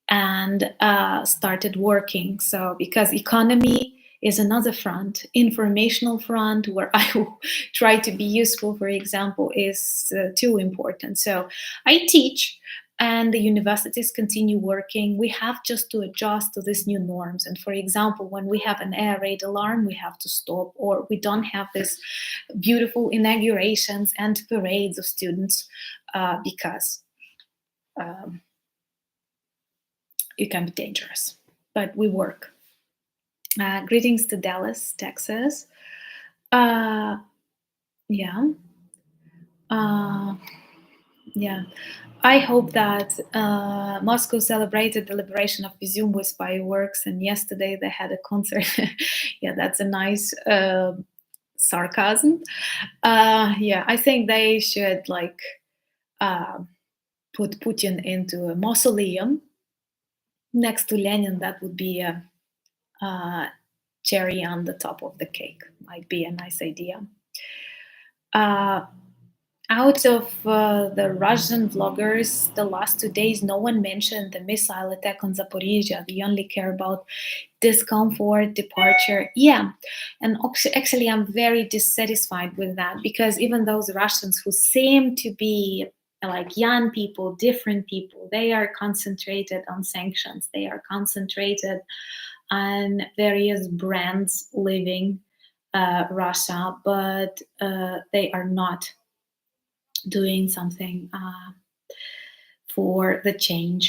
A: and started working. So because economy is another front, informational front where I will try to be useful, for example, is too important. So I teach, and the universities continue working. We have just to adjust to these new norms. And for example, when we have an air raid alarm, we have to stop, or we don't have this beautiful inaugurations and parades of students because it can be dangerous. But we work. Greetings to Dallas, Texas. Yeah. Yeah. I hope that Moscow celebrated the liberation of Izum with fireworks, and yesterday they had a concert. Yeah, that's a nice sarcasm. Yeah, I think they should like uh, put Putin into a mausoleum next to Lenin. That would be a cherry on the top of the cake. Might be a nice idea. Uh, Out of the Russian vloggers, the last 2 days, no one mentioned the missile attack on Zaporizhia. They only care about discomfort, departure. Yeah, and actually, I'm very dissatisfied with that because even those Russians who seem to be like young people, different people, they are concentrated on sanctions. They are concentrated on various brands leaving Russia, but they are not doing something for the change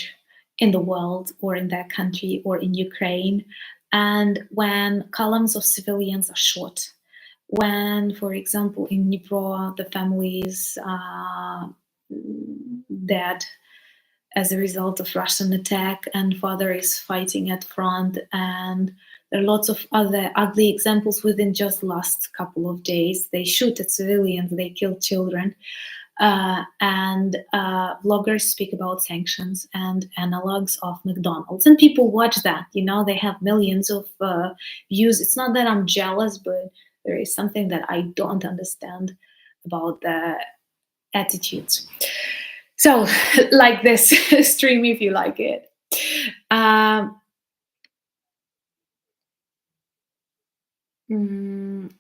A: in the world or in their country or in Ukraine. And when columns of civilians are shot, when, for example, in Dnipro, the family is dead as a result of Russian attack, and father is fighting at front, and there are lots of other ugly examples within just last couple of days. They shoot at civilians, they kill children, and vloggers speak about sanctions and analogs of McDonald's, and people watch that. You know, they have millions of views. It's not that I'm jealous, but there is something that I don't understand about the attitudes. So, like this stream if you like it. Um,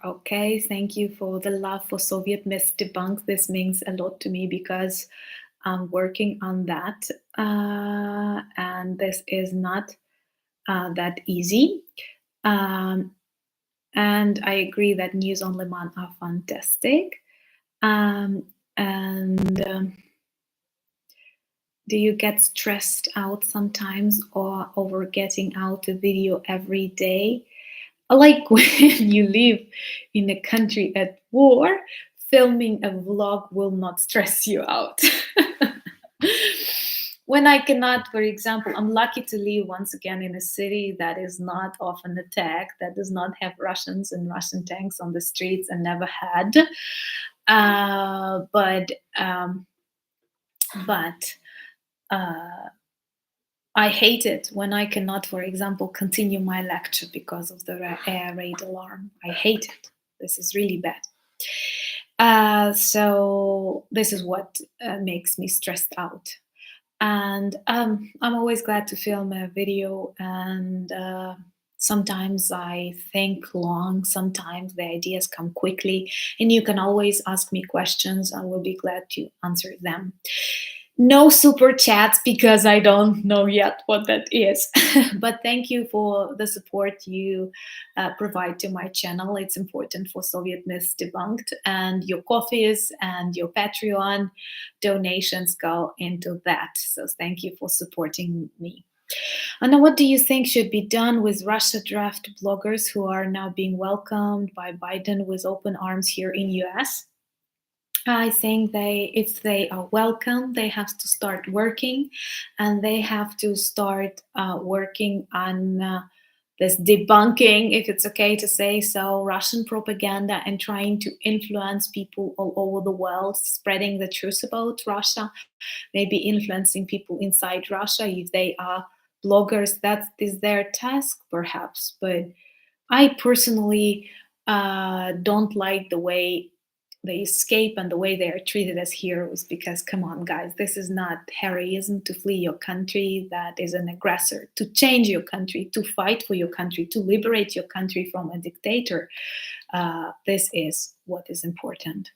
A: okay, thank you for the love for Soviet myths debunked. This means a lot to me because I'm working on that, and this is not that easy. Um, and I agree that news on Le Mans are fantastic. And do you get stressed out sometimes or over getting out a video every day? Like when you live in a country at war, filming a vlog will not stress you out. When I cannot, for example, I'm lucky to live once again in a city that is not often attacked, that does not have Russians and Russian tanks on the streets and never had. But but uh, I hate it when I cannot, for example, continue my lecture because of the air raid alarm. I hate it. This is really bad. So this is what makes me stressed out. And I'm always glad to film a video, and sometimes I think long, sometimes the ideas come quickly, and you can always ask me questions. I will be glad to answer them. No super chats because I don't know yet what that is. But thank you for the support you provide to my channel. It's important for Soviet myths debunked, and your coffees and your Patreon donations go into that. So thank you for supporting me. And now, what do you think should be done with Russia draft bloggers who are now being welcomed by Biden with open arms here in US? I think if they are welcome, they have to start working, and they have to start working on this debunking, if it's okay to say so, Russian propaganda, and trying to influence people all over the world, spreading the truth about Russia, maybe influencing people inside Russia if they are bloggers. That is their task, perhaps. But I personally don't like the way they escape and the way they are treated as heroes, because come on guys, this is not heroism to flee your country that is an aggressor, to change your country, to fight for your country, to liberate your country from a dictator. This is what is important.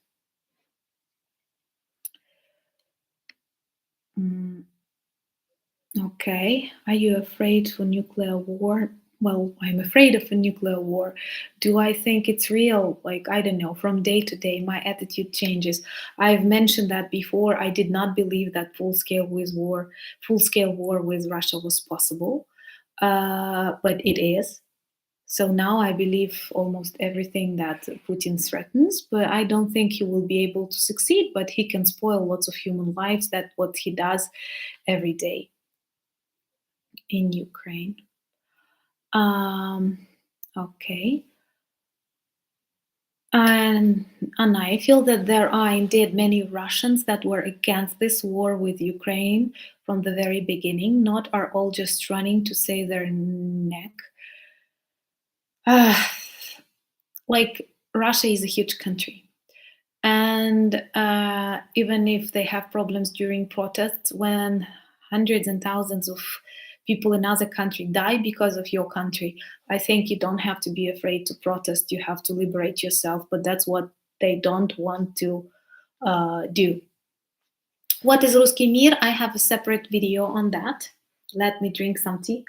A: Okay, are you afraid for nuclear war? Well, I'm afraid of a nuclear war. Do I think it's real? Like, I don't know, from day to day, my attitude changes. I've mentioned that before. I did not believe that full scale war with Russia was possible, but it is. So now I believe almost everything that Putin threatens, but I don't think he will be able to succeed, but he can spoil lots of human lives. That's what he does every day in Ukraine. Okay. And I feel that there are indeed many Russians that were against this war with Ukraine from the very beginning, not are all just running to save their neck. Like, Russia is a huge country. And even if they have problems during protests, when hundreds and thousands of people in other country die because of your country, I think you don't have to be afraid to protest. You have to liberate yourself, but that's what they don't want to do. What is Ruski Mir? I have a separate video on that. Let me drink some tea.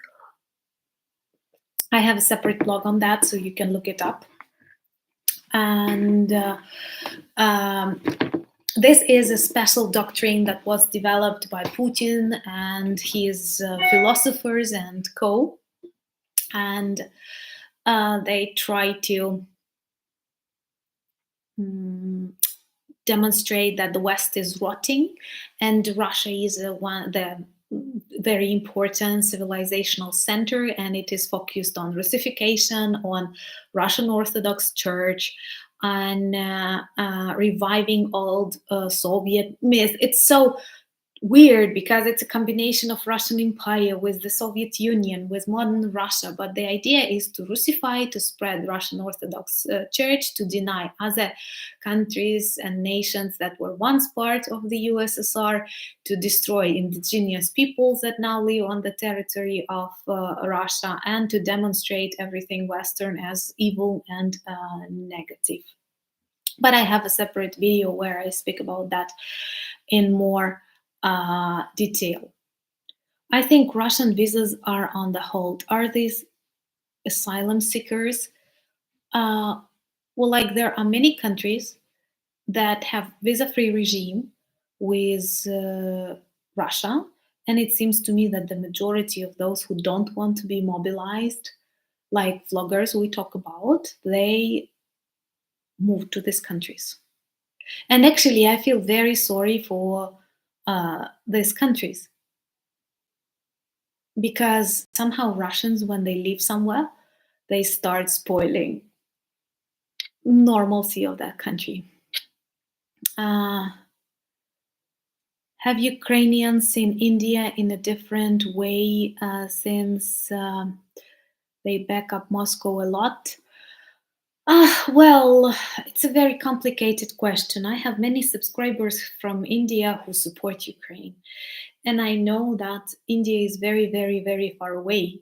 A: I have a separate blog on that, so you can look it up. And this is a special doctrine that was developed by Putin and his philosophers and co. And they try to demonstrate that the West is rotting and Russia is the very important civilizational center, and it is focused on Russification, on Russian Orthodox Church, and reviving old Soviet myth. It's so weird because it's a combination of Russian Empire with the Soviet Union, with modern Russia. But the idea is to Russify, to spread Russian Orthodox Church, to deny other countries and nations that were once part of the USSR, to destroy indigenous peoples that now live on the territory of Russia, and to demonstrate everything Western as evil and negative. But I have a separate video where I speak about that in more detail. I think Russian visas are on the hold. Are these asylum seekers? Well, like, there are many countries that have visa-free regime with Russia, and it seems to me that the majority of those who don't want to be mobilized, like vloggers we talk about, they move to these countries. And actually, I feel very sorry for these countries, because somehow Russians, when they live somewhere, they start spoiling normalcy of that country. Have Ukrainians seen India in a different way since they back up Moscow a lot? Well, it's a very complicated question. I have many subscribers from India who support Ukraine. And I know that India is very, very, very far away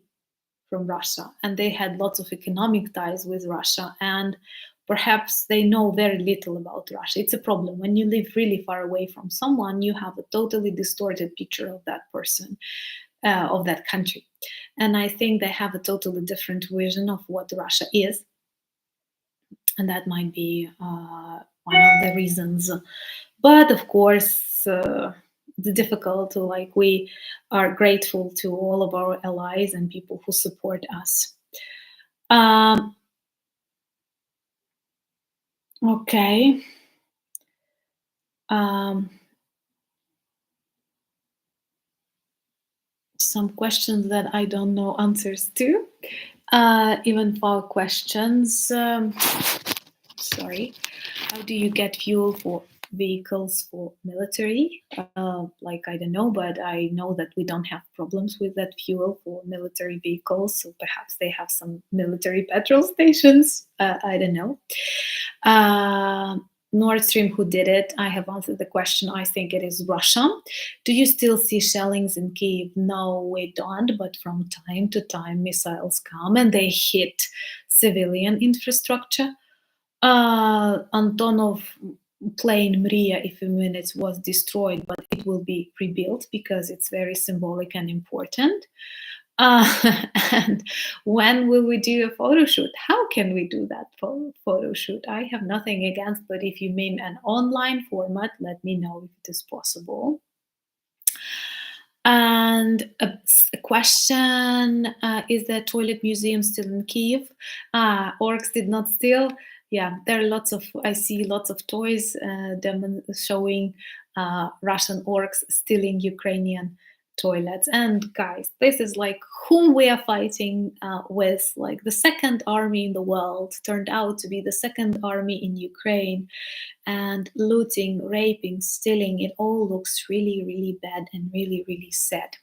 A: from Russia, and they had lots of economic ties with Russia, and perhaps they know very little about Russia. It's a problem. When you live really far away from someone, you have a totally distorted picture of that person, of that country. And I think they have a totally different vision of what Russia is. And that might be one of the reasons. But of course, it's difficult. Like, we are grateful to all of our allies and people who support us. Okay. Some questions that I don't know answers to. Even for questions, sorry. How do you get fuel for vehicles for military? Like, I don't know, but I know that we don't have problems with that fuel for military vehicles. So perhaps they have some military petrol stations. I don't know. Nord Stream, who did it? I have answered the question. I think it is Russia. Do you still see shellings in Kyiv? No, we don't. But from time to time, missiles come and they hit civilian infrastructure. Antonov plane Mria, if a minute, was destroyed, but it will be rebuilt because it's very symbolic and important. And when will we do a photo shoot? How can we do that photo shoot? I have nothing against, but if you mean an online format, let me know if it is possible. And a question, is the toilet museum still in Kiev? Orcs did not steal. Yeah, there are I see lots of toys showing Russian orcs stealing Ukrainian toilets. And guys, this is like whom we are fighting with. Like the second army in the world turned out to be the second army in Ukraine, and looting, raping, stealing, it all looks really, really bad and really, really sad.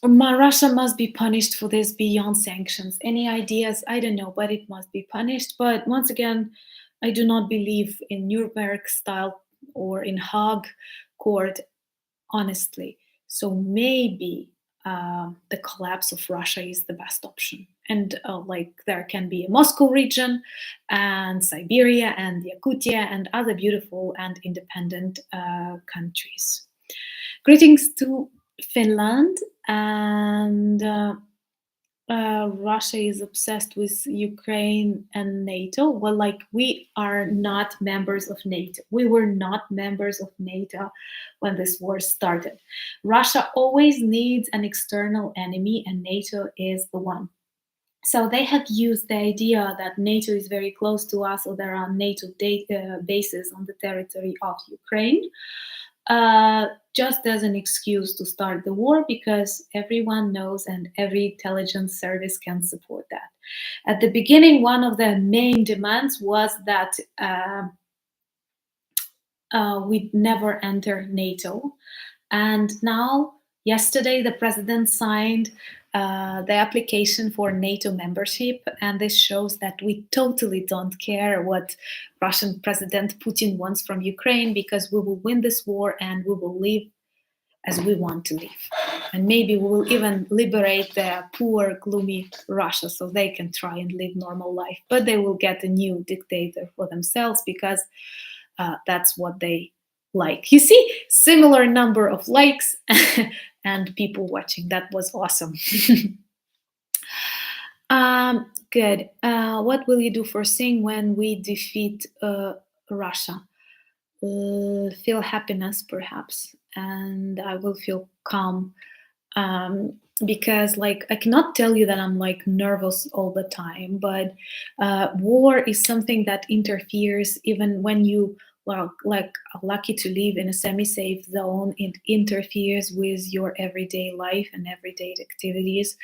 A: Russia must be punished for this beyond sanctions. Any ideas? I don't know, but it must be punished. But once again, I do not believe in Nuremberg style or in Hague court, honestly. So maybe the collapse of Russia is the best option. And like there can be a Moscow region and Siberia and Yakutia and other beautiful and independent countries. Greetings to Finland, and Russia is obsessed with Ukraine and NATO. Well, like we are not members of NATO. We were not members of NATO when this war started. Russia always needs an external enemy, and NATO is the one. So they have used the idea that NATO is very close to us, or there are NATO bases on the territory of Ukraine, just as an excuse to start the war, because everyone knows and every intelligence service can support that. At the beginning, one of the main demands was that we'd never enter NATO. And now, yesterday, the president signed the application for NATO membership, and this shows that we totally don't care what Russian President Putin wants from Ukraine, because we will win this war and we will live as we want to live. And maybe we will even liberate the poor, gloomy Russia so they can try and live normal life. But they will get a new dictator for themselves, because that's what they like. You see, similar number of likes and people watching. That was awesome. Good. What will you do for Sing when we defeat Russia? Feel happiness, perhaps, and I will feel calm. Because like I cannot tell you that I'm like nervous all the time, but war is something that interferes even when you like are lucky to live in a semi-safe zone. It interferes with your everyday life and everyday activities,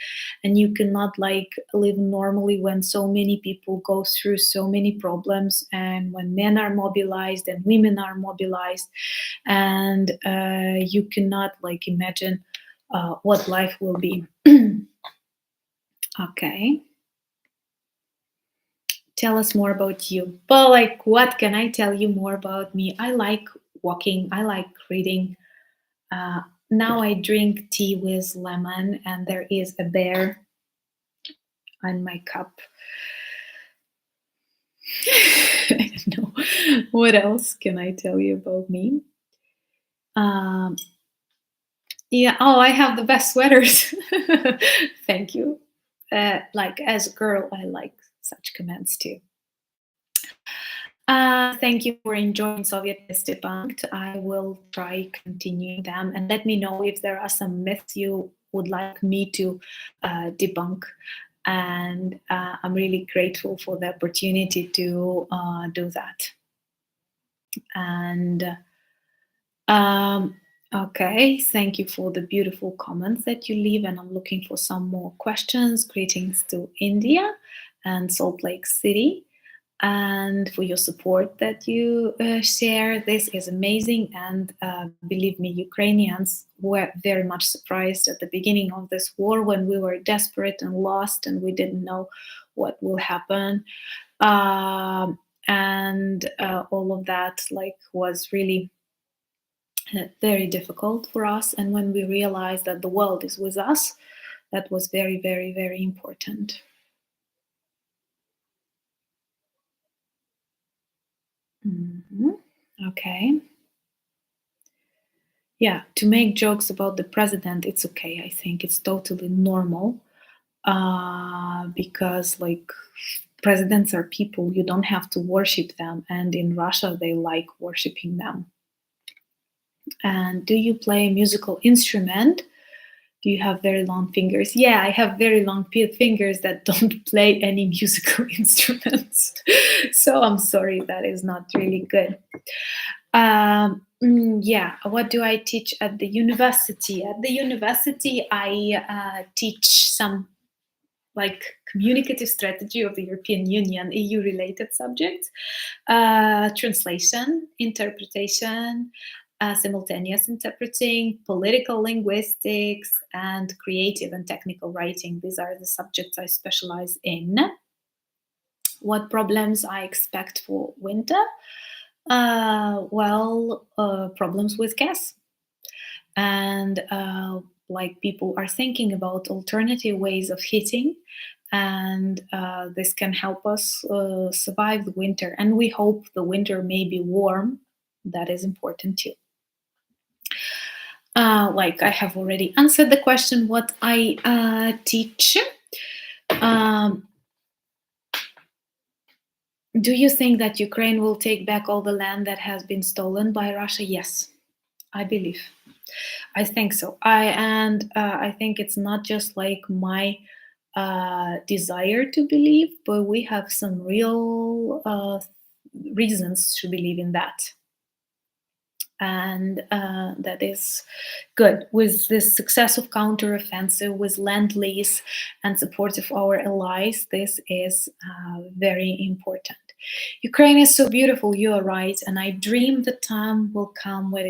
A: and you cannot like live normally when so many people go through so many problems, and when men are mobilized and women are mobilized, and you cannot like imagine what life will be. Okay. Tell us more about you. But like, what can I tell you more about me? I like walking. I like reading. Now I drink tea with lemon, and there is a bear on my cup. I don't know. What else can I tell you about me? Yeah. Oh, I have the best sweaters. Thank you. Like as a girl, I like such comments too. Thank you for enjoying Soviet Myths Debunked. I will try continuing them, and let me know if there are some myths you would like me to debunk. And I'm really grateful for the opportunity to do that. And okay, thank you for the beautiful comments that you leave, and I'm looking for some more questions. Greetings to India and Salt Lake City, and for your support that you share. This is amazing, and believe me, Ukrainians were very much surprised at the beginning of this war when we were desperate and lost and we didn't know what will happen. And all of that like was really very difficult for us, and when we realized that the world is with us, that was very, very, very important. Okay. Yeah, to make jokes about the president, it's okay. I think it's totally normal, because like presidents are people, you don't have to worship them, and in Russia they like worshiping them. And do you play a musical instrument? Do you have very long fingers? Yeah, I have very long fingers that don't play any musical instruments. So I'm sorry, that is not really good. Yeah, what do I teach at the university? At the university, I teach some like communicative strategy of the European Union, EU-related subjects, translation, interpretation, simultaneous interpreting, political linguistics, and creative and technical writing. These are the subjects I specialize in. What problems I expect for winter? Problems with gas. And like people are thinking about alternative ways of heating, and this can help us survive the winter. And we hope the winter may be warm. That is important too. Like I have already answered the question, what I teach. Do you think that Ukraine will take back all the land that has been stolen by Russia? Yes, I believe. I think so. I think it's not just like my desire to believe, but we have some real reasons to believe in that. And that is good. With this successful counteroffensive, with Lend-Lease and support of our allies, this is very important. Ukraine is so beautiful, you are right, and I dream the time will come when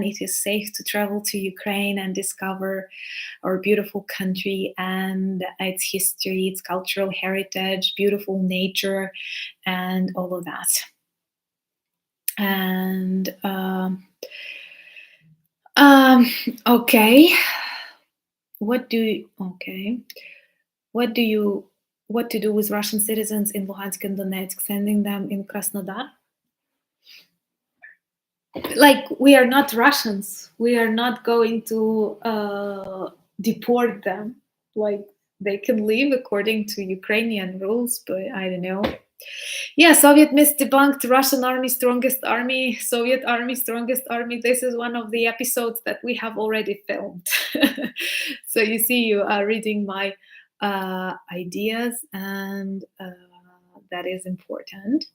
A: it is safe to travel to Ukraine and discover our beautiful country and its history, its cultural heritage, beautiful nature, and all of that. And okay, what to do with Russian citizens in Luhansk and Donetsk, sending them in Krasnodar? Like, we are not Russians. We are not going to deport them. Like, they can leave according to Ukrainian rules, but I don't know. Yeah, Soviet myth debunked. Russian army, strongest army. Soviet army, strongest army. This is one of the episodes that we have already filmed. So you see, you are reading my ideas, and that is important.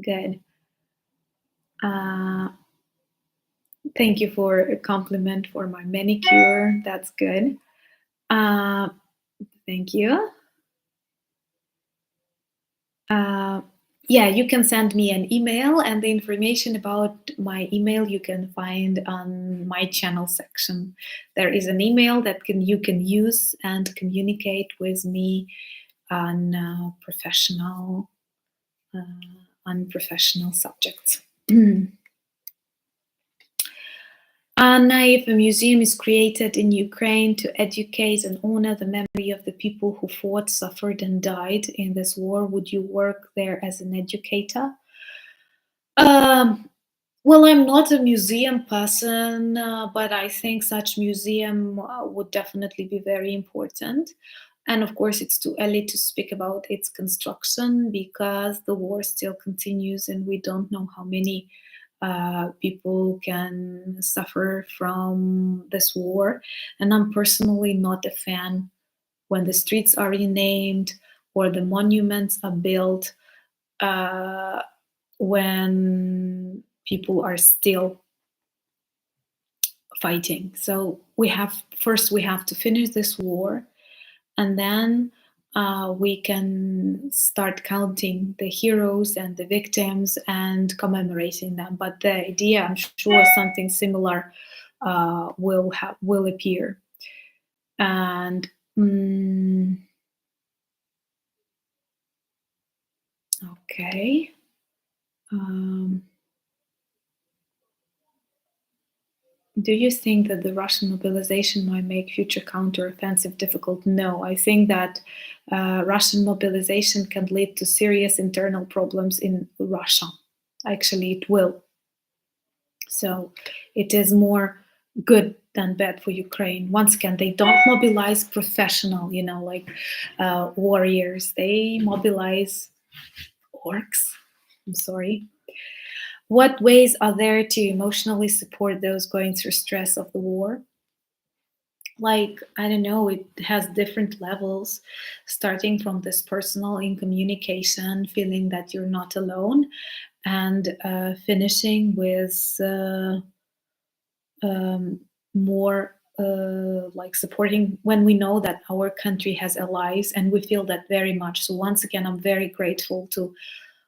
A: Good. Thank you for a compliment for my manicure. That's good. Thank you. Yeah, you can send me an email, and the information about my email you can find on my channel section. There is an email that you can use and communicate with me on professional subjects. Anna, if a museum is created in Ukraine to educate and honor the memory of the people who fought, suffered, and died in this war, would you work there as an educator? Well, I'm not a museum person, but I think such museum would definitely be very important. And of course, it's too early to speak about its construction because the war still continues and we don't know how many people can suffer from this war. And I'm personally not a fan when the streets are renamed or the monuments are built when people are still fighting. So first we have to finish this war, and then we can start counting the heroes and the victims and commemorating them. But the idea, I'm sure, something similar will appear. And okay. Do you think that the Russian mobilization might make future counteroffensive difficult? No, I think that Russian mobilization can lead to serious internal problems in Russia. Actually, it will. So it is more good than bad for Ukraine. Once again, they don't mobilize professional, like warriors. They mobilize orcs. I'm sorry. What ways are there to emotionally support those going through stress of the war? Like, I don't know, it has different levels, starting from this personal in communication, feeling that you're not alone, and finishing with more like supporting when we know that our country has allies and we feel that very much. So once again, I'm very grateful to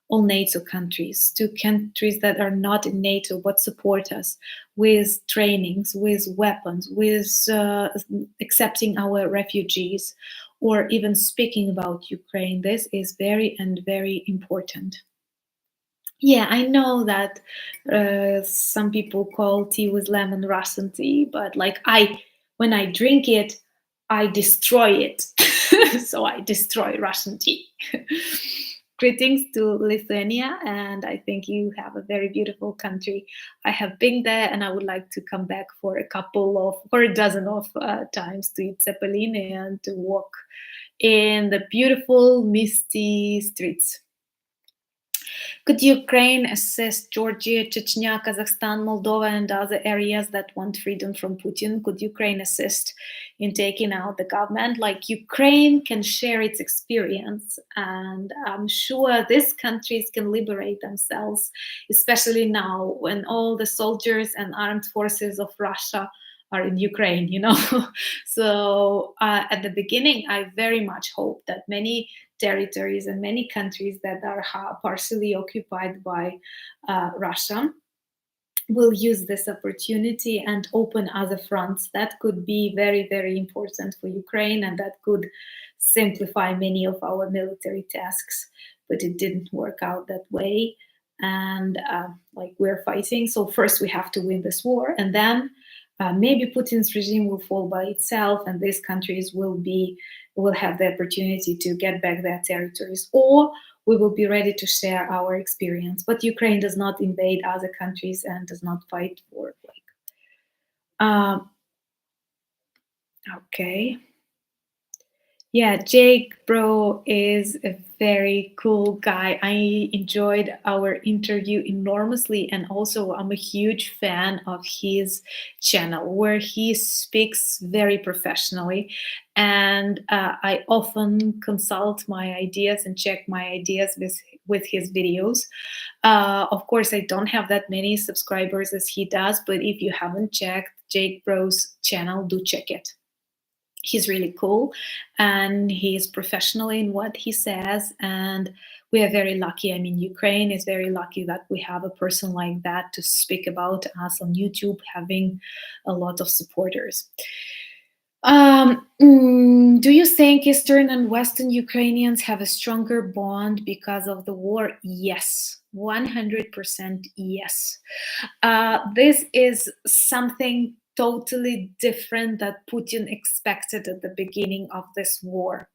A: all NATO countries, to countries that are not in NATO but support us with trainings, with weapons, with accepting our refugees, or even speaking about Ukraine. This is very and very important. Yeah, I know that some people call tea with lemon Russian tea, but like when I drink it, I destroy it. So I destroy Russian tea. Greetings to Lithuania, and I think you have a very beautiful country. I have been there, and I would like to come back for a dozen of times to eat zeppelin and to walk in the beautiful, misty streets. Could Ukraine assist Georgia, Chechnya, Kazakhstan, Moldova, and other areas that want freedom from Putin? Could Ukraine assist in taking out the government? Like, Ukraine can share its experience, and I'm sure these countries can liberate themselves, especially now when all the soldiers and armed forces of Russia are in Ukraine, you know. So at the beginning, I very much hope that many territories and many countries that are partially occupied by Russia will use this opportunity and open other fronts that could be very, very important for Ukraine, and that could simplify many of our military tasks. But it didn't work out that way, and like, we're fighting. So first we have to win this war, and then maybe Putin's regime will fall by itself, and these countries will have the opportunity to get back their territories, or we will be ready to share our experience. But Ukraine does not invade other countries and does not fight for okay. Yeah, Jake Bro is a very cool guy. I enjoyed our interview enormously, and also I'm a huge fan of his channel where he speaks very professionally. And I often consult my ideas and check my ideas with his videos. Of course, I don't have that many subscribers as he does, but if you haven't checked Jake Bro's channel, do check it. He's really cool, and he's professional in what he says, and we are very lucky. I mean, Ukraine is very lucky that we have a person like that to speak about us on YouTube, having a lot of supporters. Do you think Eastern and Western Ukrainians have a stronger bond because of the war? Yes, 100% yes. This is something totally different that Putin expected at the beginning of this war.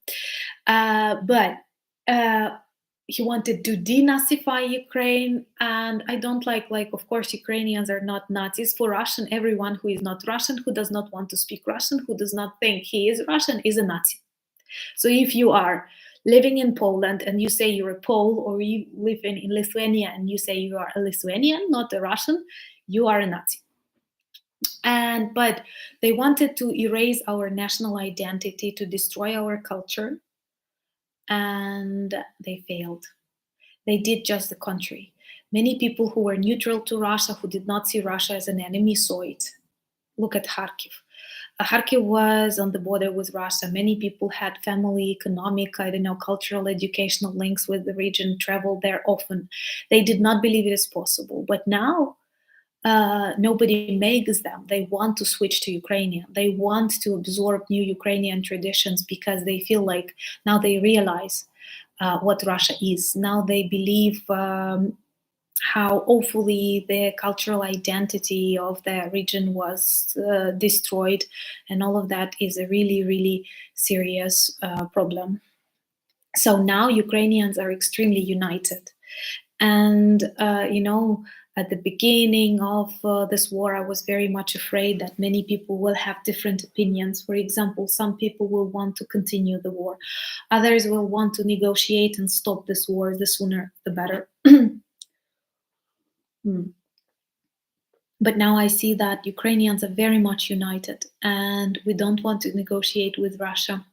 A: But he wanted to denazify Ukraine, and I don't like, of course, Ukrainians are not Nazis. For Russian, everyone who is not Russian, who does not want to speak Russian, who does not think he is Russian, is a Nazi. So if you are living in Poland and you say you're a Pole, or you live in Lithuania and you say you are a Lithuanian, not a Russian, you are a Nazi. But they wanted to erase our national identity, to destroy our culture, and they failed. They did just the contrary. Many people who were neutral to Russia, who did not see Russia as an enemy, saw it. Look at Kharkiv. Kharkiv was on the border with Russia. Many people had family, economic, cultural, educational links with the region, traveled there often. They did not believe it is possible. But now, nobody makes them. They want to switch to Ukrainian. They want to absorb new Ukrainian traditions because they feel like now they realize what Russia is. Now they believe how awfully the cultural identity of the region was destroyed, and all of that is a really, really serious problem. So now Ukrainians are extremely united. And, at the beginning of this war, I was very much afraid that many people will have different opinions. For example, some people will want to continue the war. Others will want to negotiate and stop this war. The sooner, the better. Hmm. But now I see that Ukrainians are very much united, and we don't want to negotiate with Russia.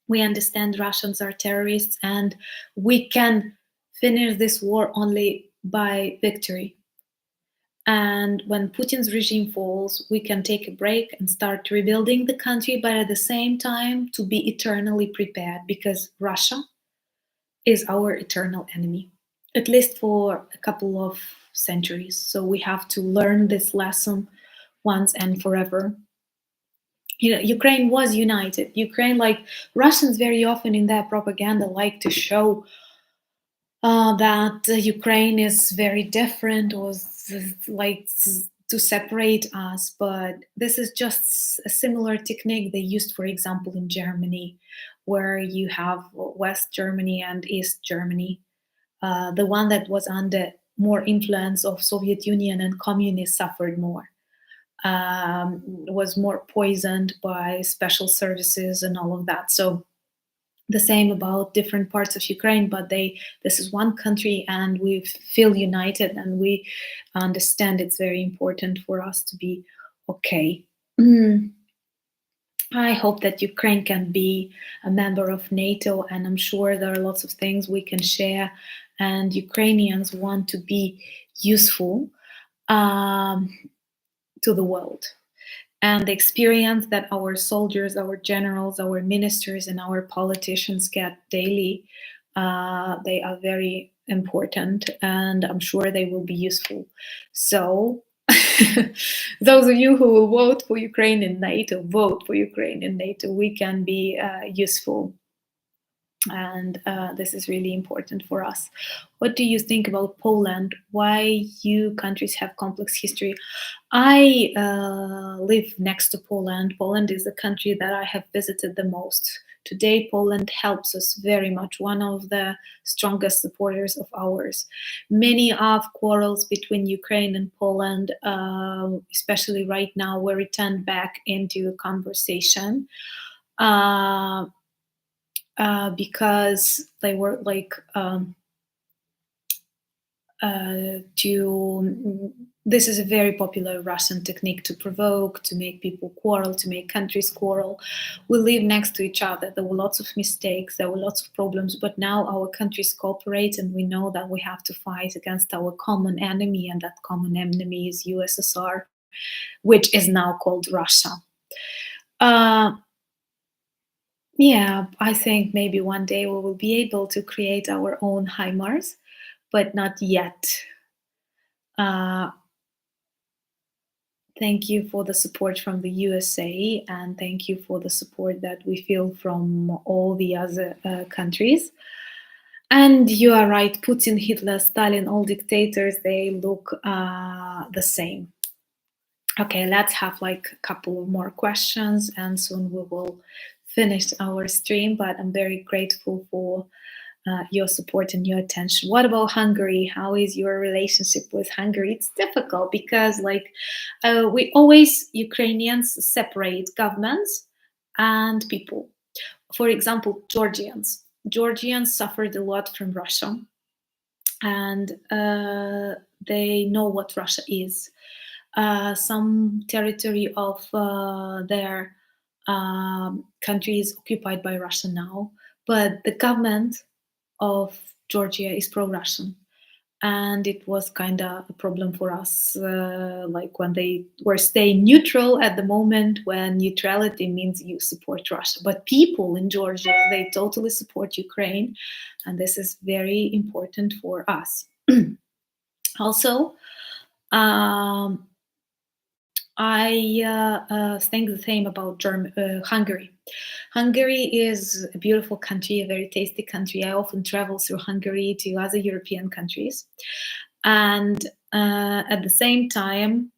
A: We understand Russians are terrorists, and we can finish this war only by victory. And when Putin's regime falls, we can take a break and start rebuilding the country, but at the same time, to be eternally prepared, because Russia is our eternal enemy, at least for a couple of centuries. So we have to learn this lesson once and forever. Ukraine was united. Ukraine, like Russians, very often in their propaganda like to show that Ukraine is very different, or like to separate us. But this is just a similar technique they used, for example, in Germany, where you have West Germany and East Germany. The one that was under more influence of Soviet Union and communists suffered more. Was more poisoned by special services and all of that. So the same about different parts of Ukraine, but this is one country, and we feel united, and we understand it's very important for us to be okay. I hope that Ukraine can be a member of NATO, and I'm sure there are lots of things we can share, and Ukrainians want to be useful to the world. And the experience that our soldiers, our generals, our ministers, and our politicians get daily, they are very important, and I'm sure they will be useful. So, those of you who will vote for Ukraine in NATO, vote for Ukraine in NATO. We can be useful, and this is really important for us. What do you think about Poland? Why you countries have complex history? I live next to Poland. Poland is the country that I have visited the most. Today, Poland helps us very much, one of the strongest supporters of ours. Many of quarrels between Ukraine and Poland, especially right now, were returned back into conversation. Because they were like this is a very popular Russian technique to provoke, to make people quarrel, to make countries quarrel. We live next to each other. There were lots of mistakes, there were lots of problems, but now our countries cooperate, and we know that we have to fight against our common enemy, and that common enemy is USSR, which is now called Russia. Yeah, I think maybe one day we will be able to create our own HIMARS, but not yet. Thank you for the support from the USA, and thank you for the support that we feel from all the other countries. And you are right, Putin, Hitler, Stalin, all dictators, they look the same. Okay, let's have like a couple of more questions, and soon we will finish our stream, but I'm very grateful for your support and your attention. What about Hungary? How is your relationship with Hungary? It's difficult because we always, Ukrainians, separate governments and people. For example, Georgians. Georgians suffered a lot from Russia, and they know what Russia is. Some territory of their country is occupied by Russia now, but the government of Georgia is pro-Russian, and it was kind of a problem for us, like when they were staying neutral at the moment when neutrality means you support Russia. But people in Georgia, they totally support Ukraine, and this is very important for us. Also, I think the same about Hungary. Hungary is a beautiful country, a very tasty country. I often travel through Hungary to other European countries. And at the same time,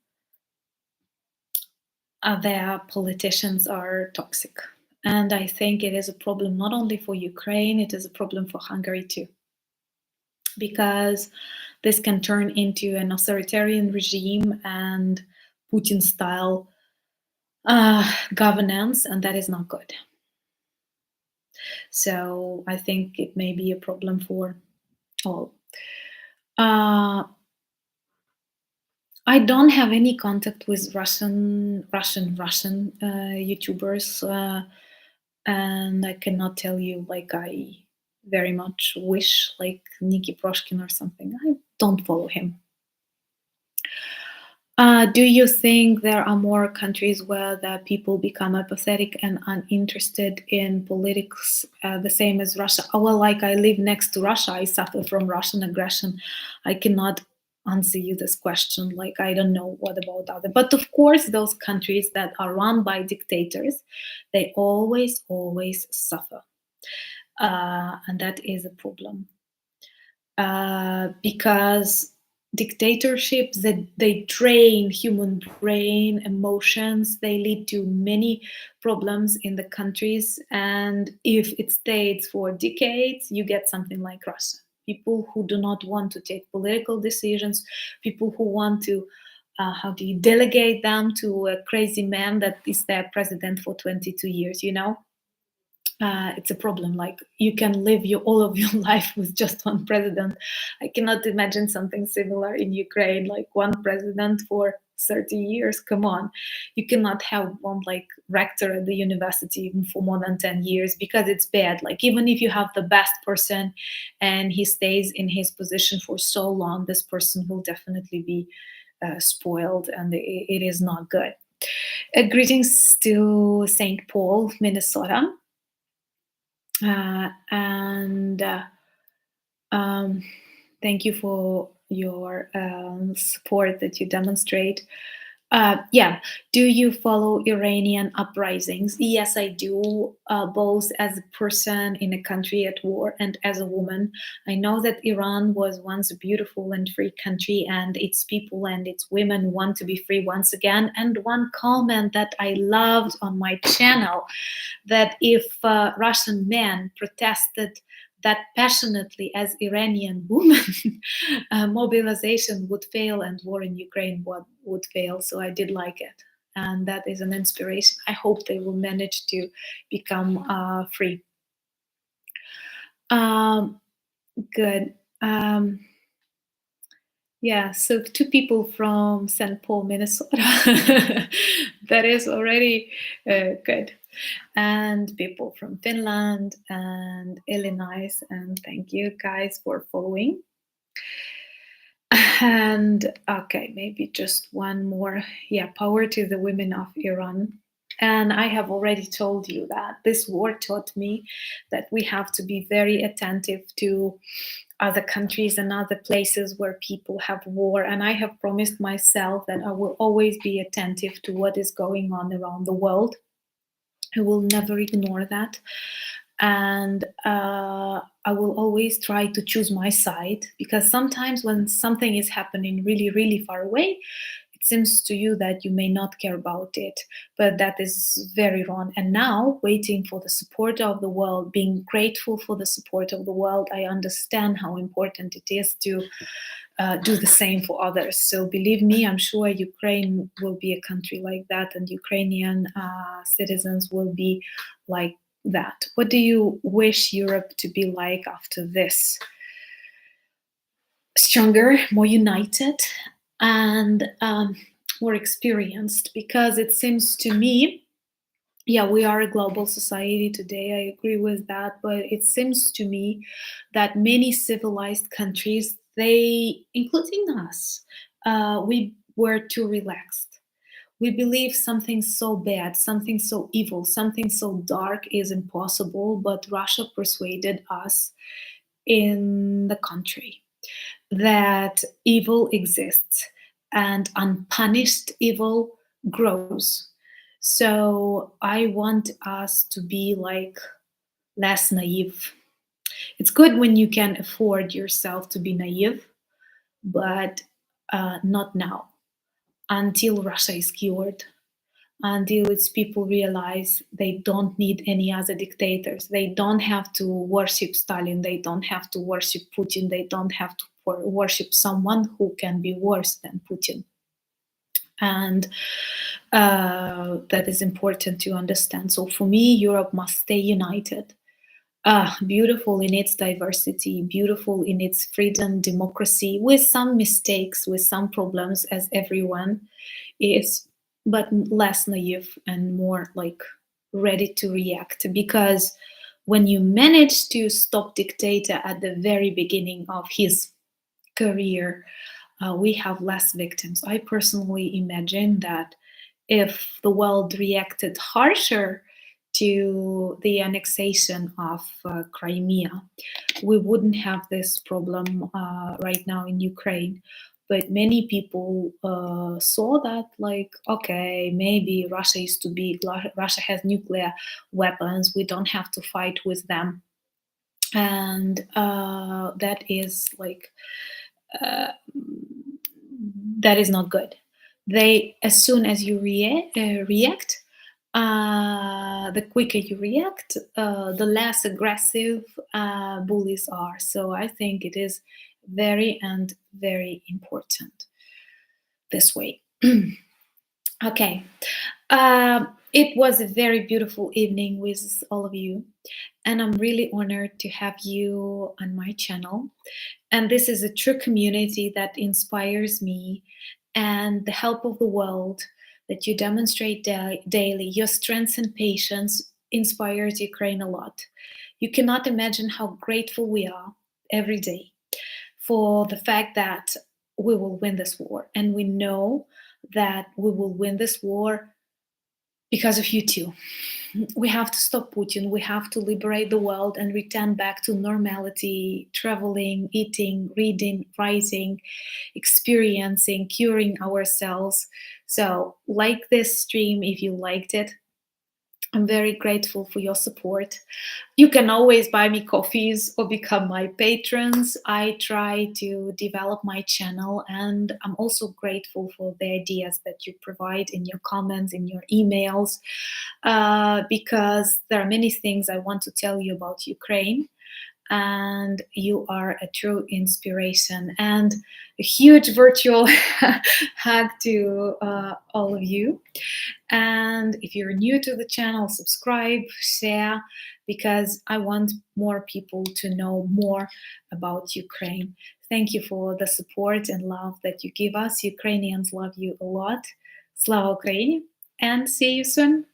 A: their politicians are toxic. And I think it is a problem not only for Ukraine, it is a problem for Hungary too. Because this can turn into an authoritarian regime and Putin style governance, and that is not good. So I think it may be a problem for all. I don't have any contact with Russian YouTubers, and I cannot tell you like I very much wish like Nikki Proshkin or something. I don't follow him. Do you think there are more countries where the people become apathetic and uninterested in politics, the same as Russia? Oh, well, like I live next to Russia, I suffer from Russian aggression. I cannot answer you this question. Like I don't know what about other, but of course, those countries that are run by dictators, they always suffer, and that is a problem. Because dictatorships that they drain human brain emotions, they lead to many problems in the countries, and if it stays for decades you get something like Russia. People who do not want to take political decisions, people who want to how do you delegate them to a crazy man that is their president for 22 years, you know. It's a problem. Like you can live all of your life with just one president. I cannot imagine something similar in Ukraine, like one president for 30 years. Come on, you cannot have one like rector at the university even for more than 10 years because it's bad. Like even if you have the best person and he stays in his position for so long, this person will definitely be spoiled, and it is not good. Greetings to St. Paul, Minnesota. And thank you for your support that you demonstrate. Yeah, do you follow Iranian uprisings? Yes, I do, both as a person in a country at war and as a woman. I know that Iran was once a beautiful and free country, and its people and its women want to be free once again. And one comment that I loved on my channel, that if Russian men protested that passionately as Iranian women, mobilization would fail and war in Ukraine would fail. So I did like it. And that is an inspiration. I hope they will manage to become free. Good. Yeah, so 2 people from St. Paul, Minnesota. That is already good. And people from Finland and Illinois. And thank you guys for following. And okay, maybe just one more. Yeah, power to the women of Iran. And I have already told you that this war taught me that we have to be very attentive to other countries and other places where people have war. And I have promised myself that I will always be attentive to what is going on around the world. I will never ignore that. And I will always try to choose my side, because sometimes when something is happening really, really far away, it seems to you that you may not care about it, but that is very wrong. And now, waiting for the support of the world, being grateful for the support of the world, I understand how important it is to do the same for others. So believe me, I'm sure Ukraine will be a country like that, and Ukrainian citizens will be like that. What do you wish Europe to be like after this? Stronger, more united, and more experienced, because it seems to me, yeah, we are a global society today, I agree with that, but it seems to me that many civilized countries, they, including us, we were too relaxed. We believe something so bad, something so evil, something so dark is impossible, but Russia persuaded us in the country that evil exists and unpunished evil grows. So I want us to be like less naive. It's good when you can afford yourself to be naive, but not now, until Russia is cured, until its people realize they don't need any other dictators. They don't have to worship Stalin. They don't have to worship Putin. They don't have to worship someone who can be worse than Putin. And that is important to understand. So for me, Europe must stay united. beautiful in its diversity, beautiful in its freedom, democracy, with some mistakes, with some problems, as everyone is, but less naive and more like ready to react. Because when you manage to stop dictator at the very beginning of his career, we have less victims. I personally imagine that if the world reacted harsher to the annexation of Crimea, we wouldn't have this problem right now in Ukraine. But many people saw that, like, okay, maybe Russia has nuclear weapons. We don't have to fight with them, and that is like uh, that is not good. They, as soon as you react, the quicker you react, the less aggressive bullies are. So I think it is very and very important this way. Okay. It was a very beautiful evening with all of you, and I'm really honored to have you on my channel. And this is a true community that inspires me, and the help of the world that you demonstrate daily. Your strength and patience inspires Ukraine a lot. You cannot imagine how grateful we are every day for the fact that we will win this war. And we know that we will win this war because of you too. We have to stop Putin. We have to liberate the world and return back to normality, traveling, eating, reading, writing, experiencing, curing ourselves. So, like this stream if you liked it. I'm very grateful for your support. You can always buy me coffees or become my patrons. I try to develop my channel, and I'm also grateful for the ideas that you provide in your comments, in your emails, because there are many things I want to tell you about Ukraine, and you are a true inspiration. And a huge virtual hug to all of you. And if you're new to the channel, subscribe, share, because I want more people to know more about Ukraine. Thank you for the support and love that you give us. Ukrainians love you a lot. Slava Ukraini, and see you soon.